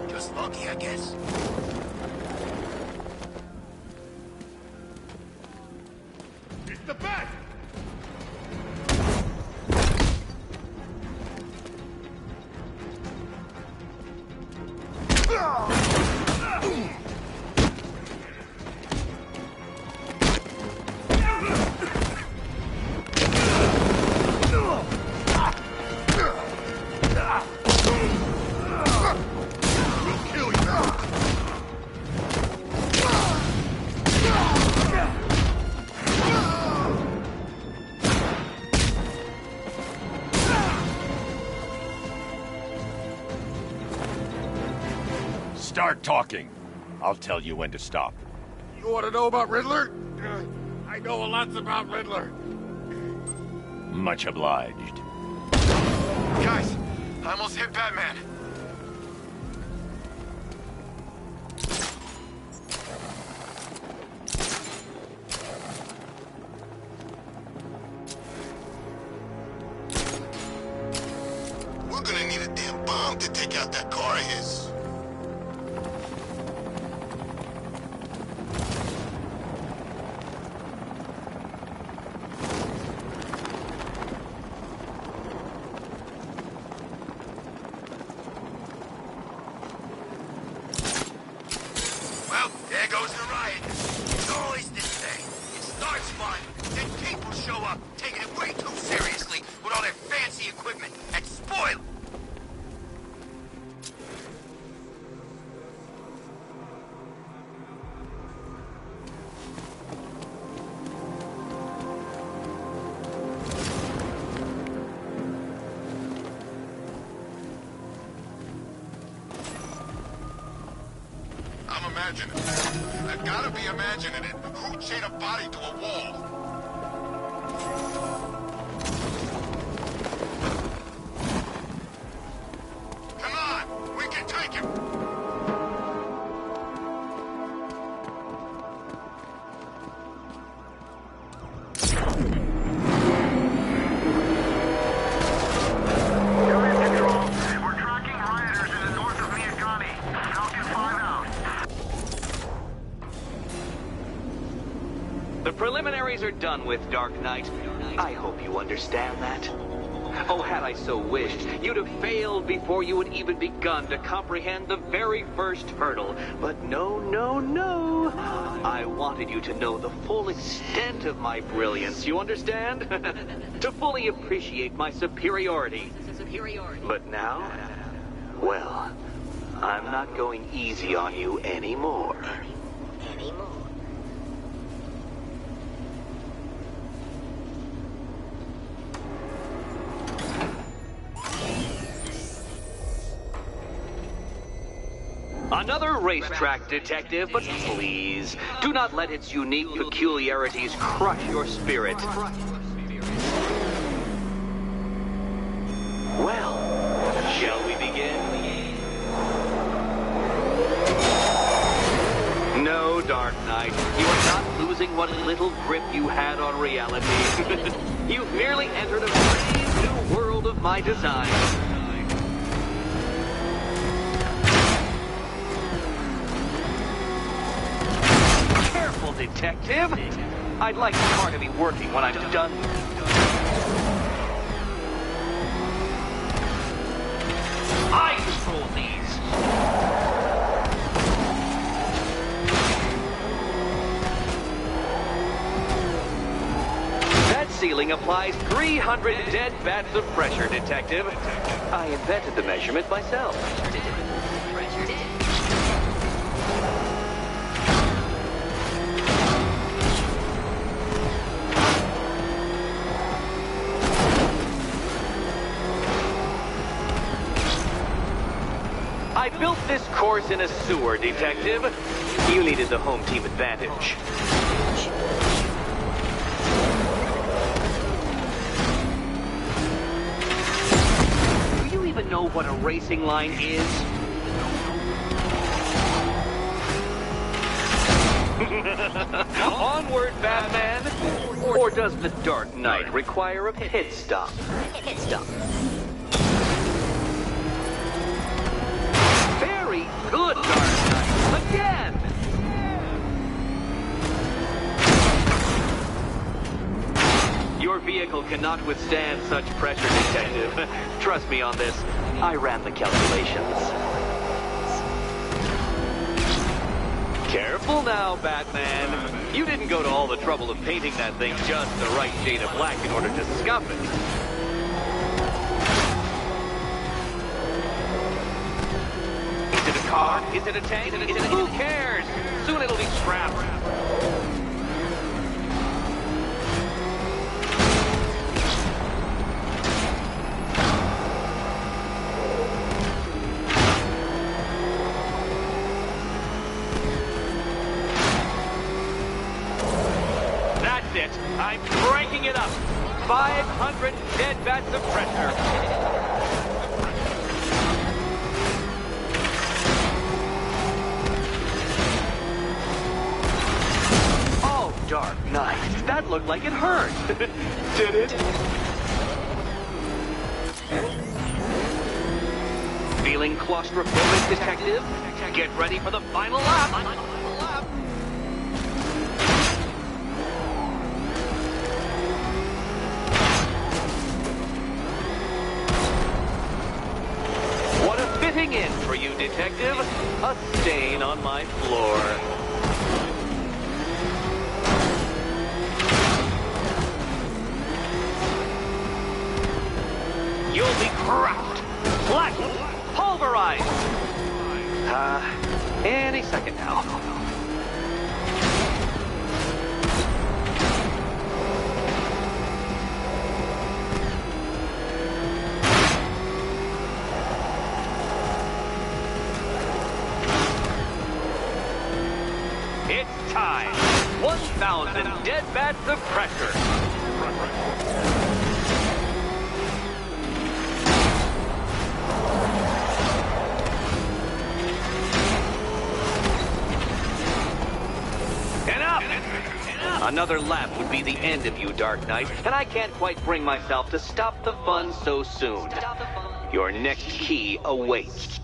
Just lucky, I guess. It's the Bat! start talking, I'll tell you when to stop. You want to know about Riddler? I know lots about Riddler. Much obliged. Guys, I almost hit Batman. We're gonna need a damn bomb to take out that car of his. Well, there goes the riot. It's always this thing. It starts fun, then people show up, taking it way too seriously with all their fancy equipment, and spoil it. I'm imagining it. I've gotta be imagining it. Who'd chain a body to a wall? Come on! We can take him! The preliminaries are done with, Dark Knight. I hope you understand that. Oh, had I so wished, you'd have failed before you had even begun to comprehend the very first hurdle. But no, no, no. I wanted you to know the full extent of my brilliance, you understand? To fully appreciate my superiority. But now, well, I'm not going easy on you anymore. Another racetrack, detective, but please, do not let its unique peculiarities crush your spirit. Well, shall we begin? No, Dark Knight, you are not losing what little grip you had on reality. You've merely entered a brave new world of my design. Detective, I'd like the car to be working when I'm done. I control these. That ceiling applies 300 dead bats of pressure, Detective. I invented the measurement myself. I built this course in a sewer, Detective. You needed the home team advantage. Do you even know what a racing line is? Onward, Batman! Or does the Dark Knight require a pit stop? Pit stop. Very good, Dark Knight. Again! Your vehicle cannot withstand such pressure, Detective. Trust me on this. I ran the calculations. Careful now, Batman. You didn't go to all the trouble of painting that thing just the right shade of black in order to scuff it. Is it a car? Is it a tank? Who cares? Soon it'll be scrapped. I'm cranking it up. 500 dead bats of pressure. Oh, Dark Knight. That looked like it hurt. Did it? Feeling claustrophobic, Detective? Get ready for the final lap. What a fitting end for you, Detective. A stain on my floor. You'll be crushed, flattened, pulverized. Any second now. It's time. 1,000 dead bats of pressure. Another lap would be the end of you, Dark Knight, and I can't quite bring myself to stop the fun so soon. Your next key awaits.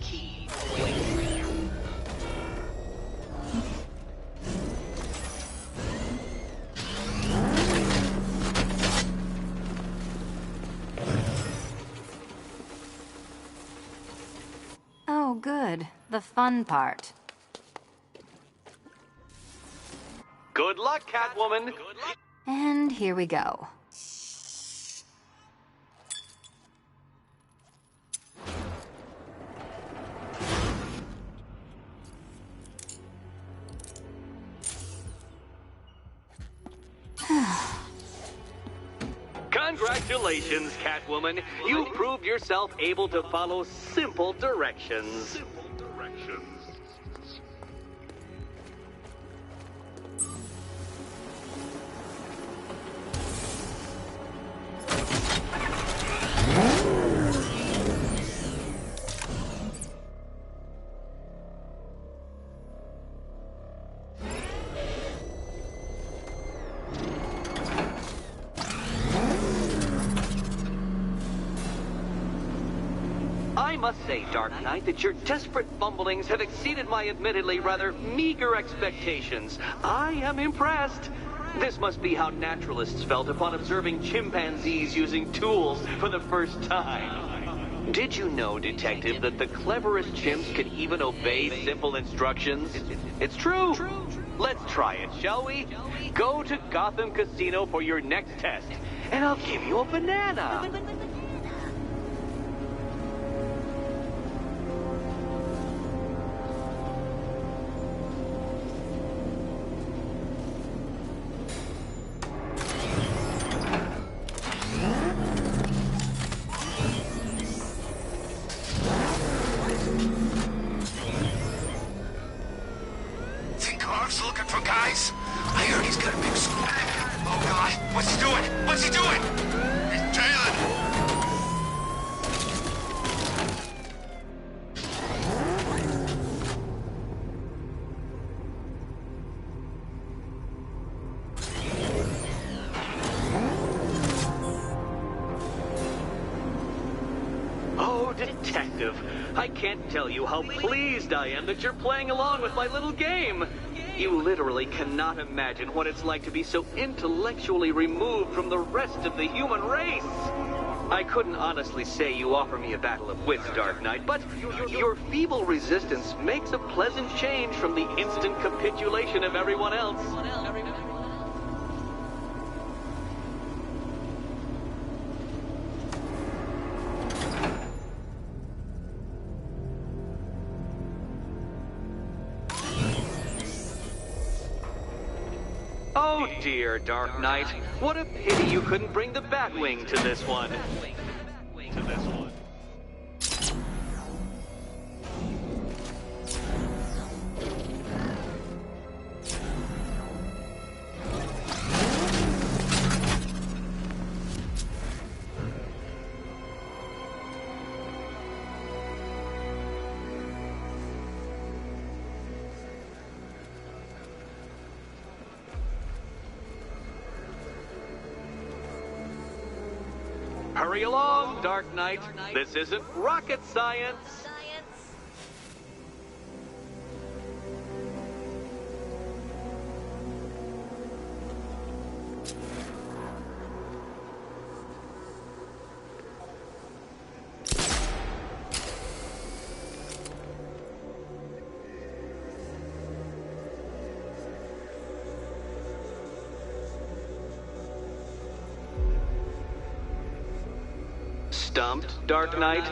Oh, good. The fun part. Good luck, Catwoman. And here we go. Congratulations, Catwoman. You proved yourself able to follow simple directions. I must say, Dark Knight, that your desperate fumblings have exceeded my admittedly rather meager expectations. I am impressed. This must be how naturalists felt upon observing chimpanzees using tools for the first time. Did you know, Detective, that the cleverest chimps can even obey simple instructions? It's true. Let's try it, shall we? Go to Gotham Casino for your next test, and I'll give you a banana. Detective, I can't tell you how pleased I am that you're playing along with my little game. You literally cannot imagine what it's like to be so intellectually removed from the rest of the human race. I couldn't honestly say you offer me a battle of wits, Dark Knight, but your feeble resistance makes a pleasant change from the instant capitulation of everyone else. Oh dear, Dark Knight. What a pity you couldn't bring the Batwing to this one. Hurry along, Dark Knight. This isn't rocket science. Stumped, Dark Knight?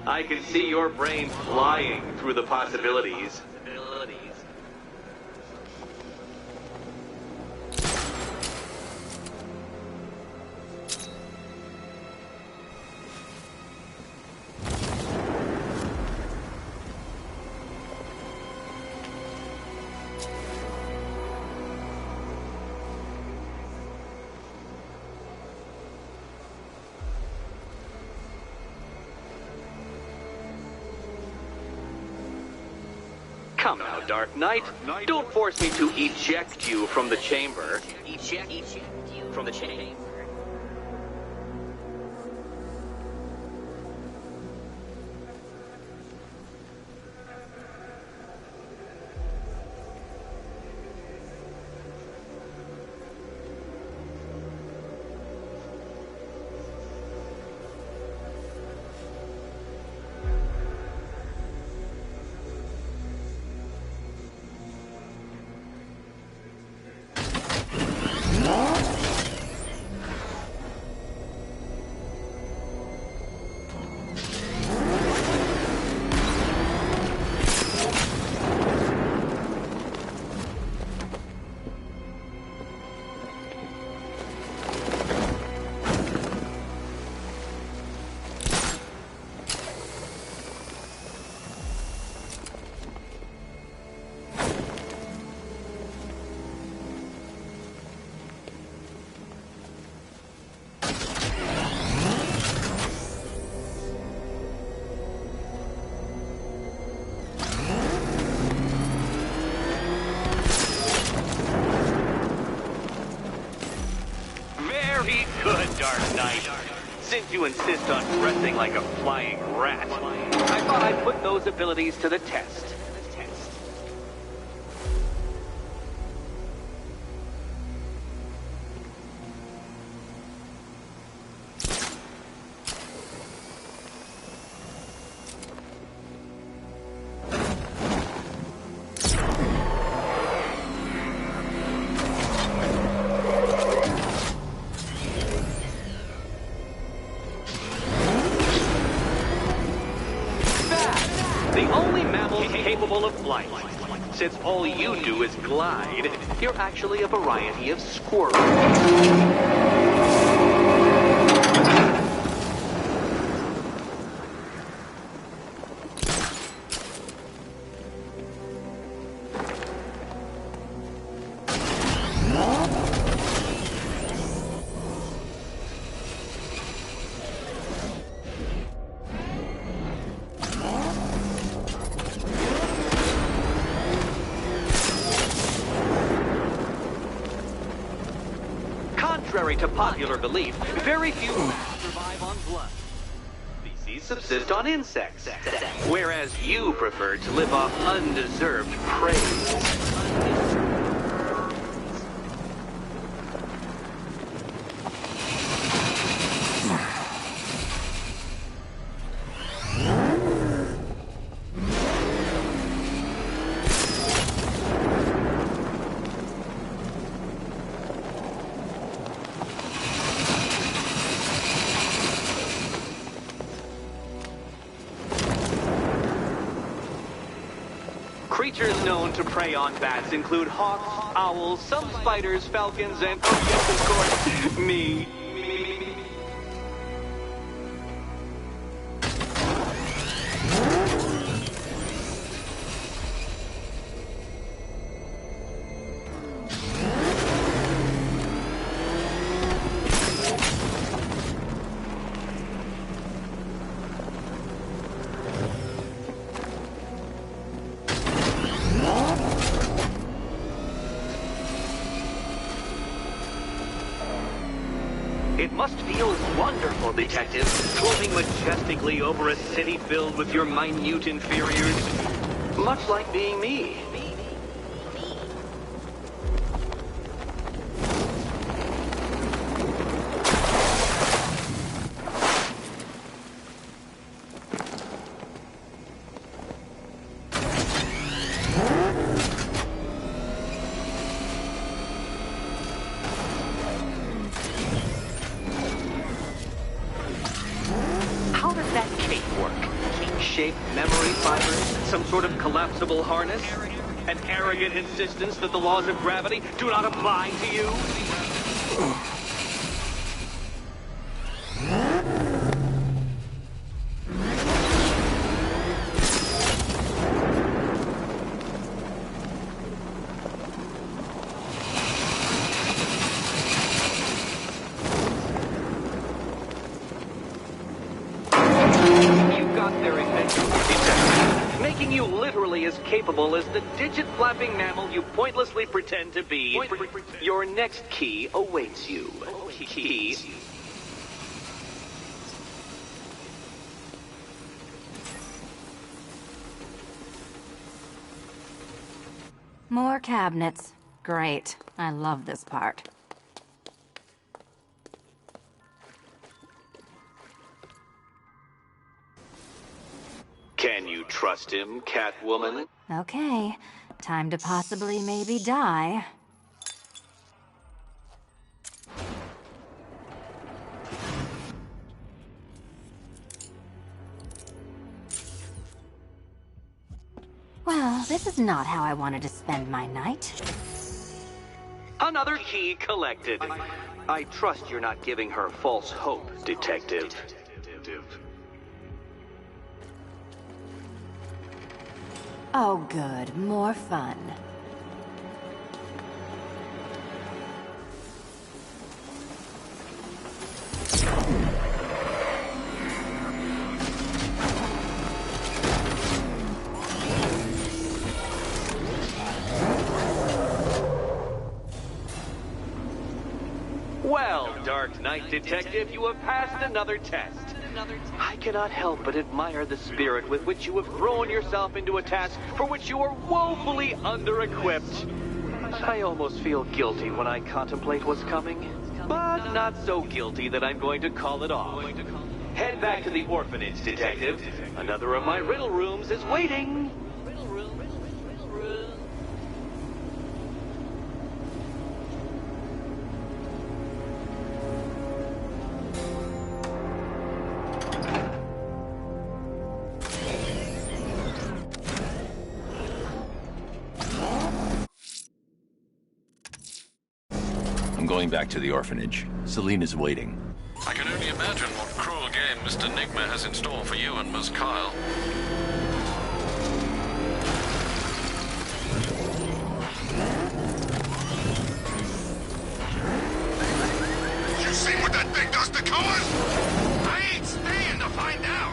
I can see your brain flying through the possibilities. Come now, Dark Knight. Don't force me to eject you from the chamber. Eject you from the chamber? Very good, Dark Knight. Since you insist on dressing like a flying rat, I thought I'd put those abilities to the test. The only mammal capable of flight. Since all you do is glide, you're actually a variety of squirrel. Contrary to popular belief, very few survive on blood. Species subsist on insects, whereas you prefer to live off undeserved praise. Creatures known to prey on bats include hawks, owls, some spiders, falcons, and, oh yes, of course, me. feels wonderful, Detective, floating majestically over a city filled with your minute inferiors. Much like being me. Collapsible harness? An arrogant insistence that the laws of gravity do not apply to you? You got there eventually, Detective. Making you literally as capable as the digit-flapping mammal you pointlessly pretend to be. Your next key awaits you. Key. More cabinets. Great. I love this part. Can you trust him, Catwoman? Okay. Time to possibly maybe die. Well, this is not how I wanted to spend my night. Another key collected. I trust you're not giving her false hope, Detective. Oh, good. More fun. Well, Dark Knight Detective, you have passed another test. I cannot help but admire the spirit with which you have thrown yourself into a task for which you are woefully under-equipped. I almost feel guilty when I contemplate what's coming, but not so guilty that I'm going to call it off. Head back to the orphanage, Detective. Another of my riddle rooms is waiting. I'm going back to the orphanage. Selena's waiting. I can only imagine what cruel game Mr. Nigma has in store for you and Miss Kyle. You see what that thing does to colors? I ain't staying to find out.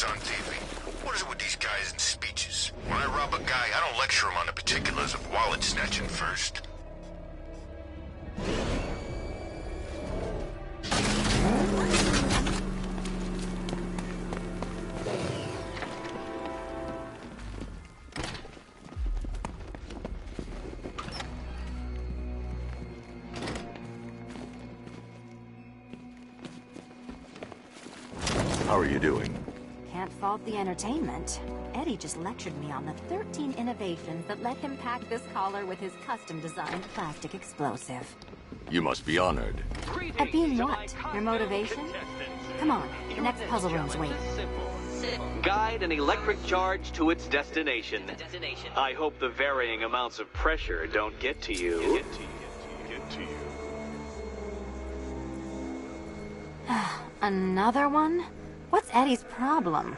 On TV. What is it with these guys and speeches? When I rob a guy, I don't lecture him on the particulars of wallet snatching first. How are you doing? Can't fault the entertainment. Eddie just lectured me on the 13 innovations that let him pack this collar with his custom-designed plastic explosive. You must be honored. At being what? Your motivation? Come on, the next puzzle room's waiting. Guide an electric charge to its destination. I hope the varying amounts of pressure don't get to you. Another one? What's Eddie's problem?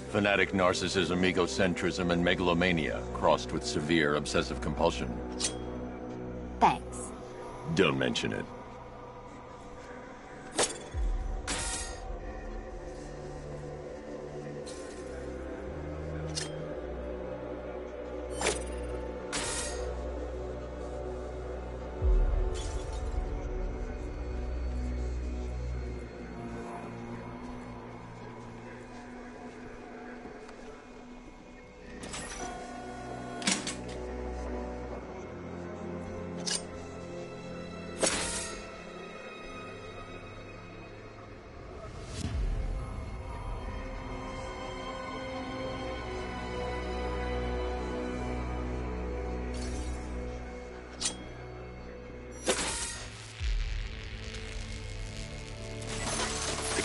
Fanatic narcissism, egocentrism, and megalomania, crossed with severe obsessive compulsion. Thanks. Don't mention it.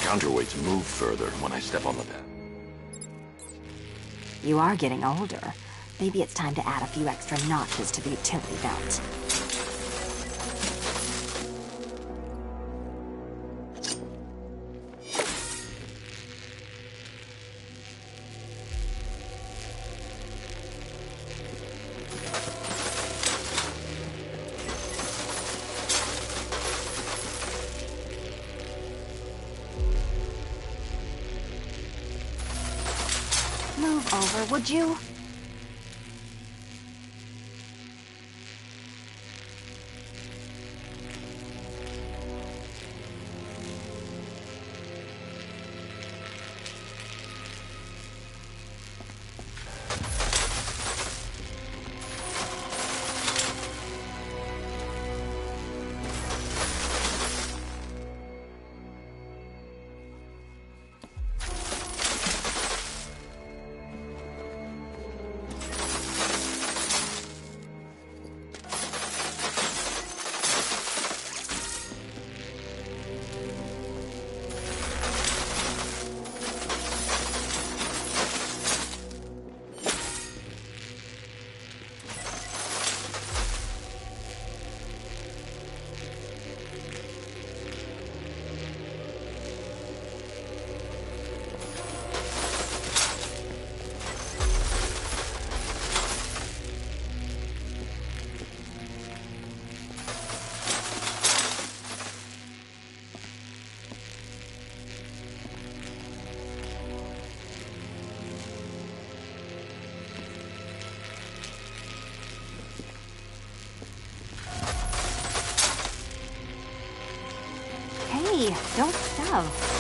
Counterweights move further when I step on the pad. You are getting older. Maybe it's time to add a few extra notches to the utility belt. Move over, would you? Hey, don't shove.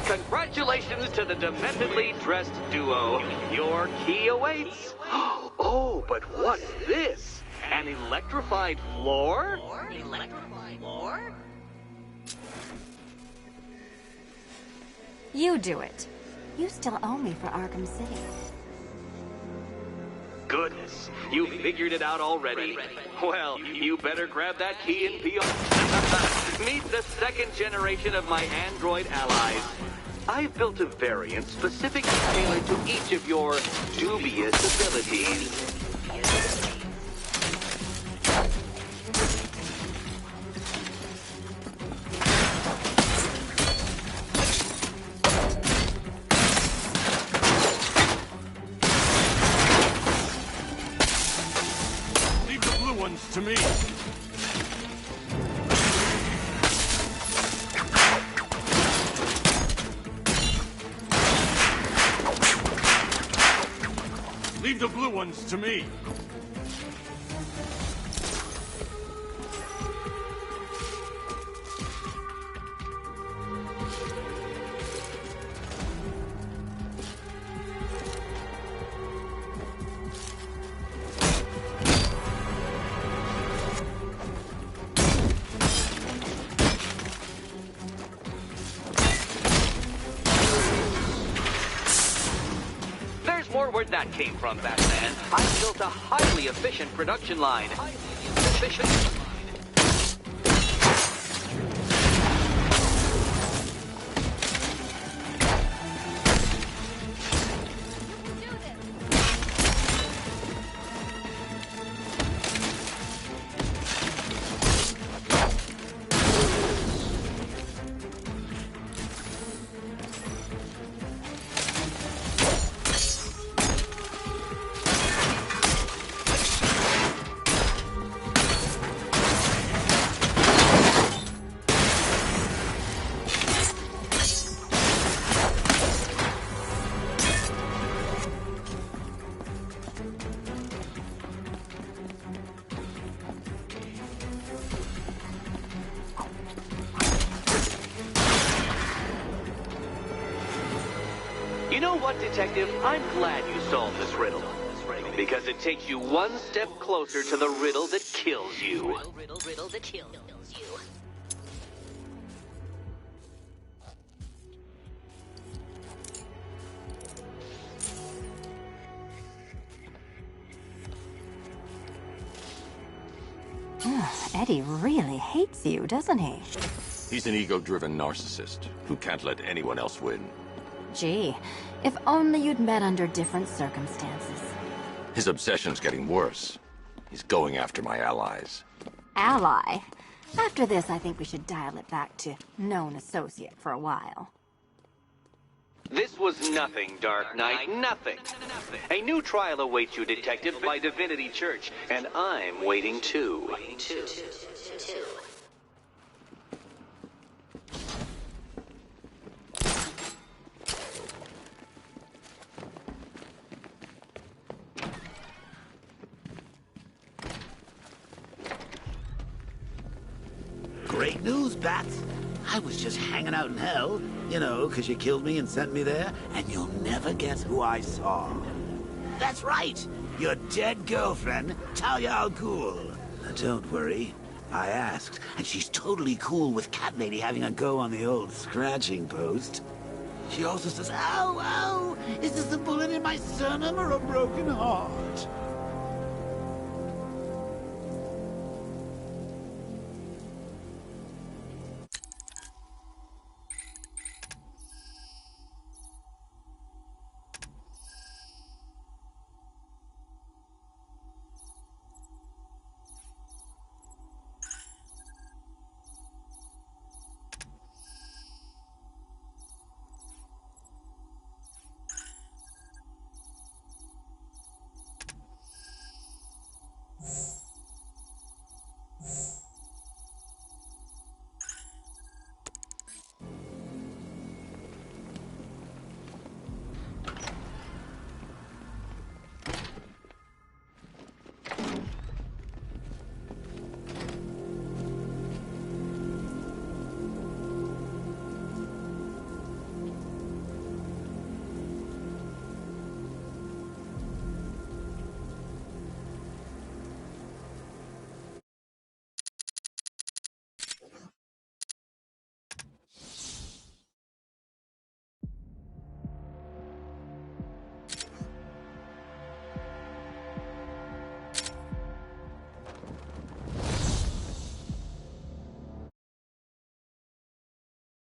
Congratulations to the dementedly dressed duo. Your key awaits. Oh, but what's this? An electrified floor? Electrified floor? You do it. You still owe me for Arkham City. Goodness, you figured it out already. Well, you better grab that key and be on. Meet the second generation of my android allies. I've built a variant specifically tailored to each of your dubious abilities. Leave the blue ones to me. Leave the blue ones to me. Where'd that came from, Batman? I built a highly efficient production line. Highly efficient. You know what, Detective? I'm glad you solved this riddle. Because it takes you one step closer to the riddle that kills you. Riddle that kills you. Eddie really hates you, doesn't he? He's an ego-driven narcissist who can't let anyone else win. Gee, if only you'd met under different circumstances. His obsession's getting worse. He's going after my allies. Ally? After this, I think we should dial it back to known associate for a while. This was nothing, Dark Knight, nothing. A new trial awaits you, Detective, by Divinity Church, and I'm waiting too. Great news, Bats. I was just hanging out in hell, you know, because you killed me and sent me there, and you'll never guess who I saw. That's right, your dead girlfriend, Talia al Ghul. Don't worry, I asked, and she's totally cool with Cat Lady having a go on the old scratching post. She also says, ow, ow, is this a bullet in my sternum or a broken heart?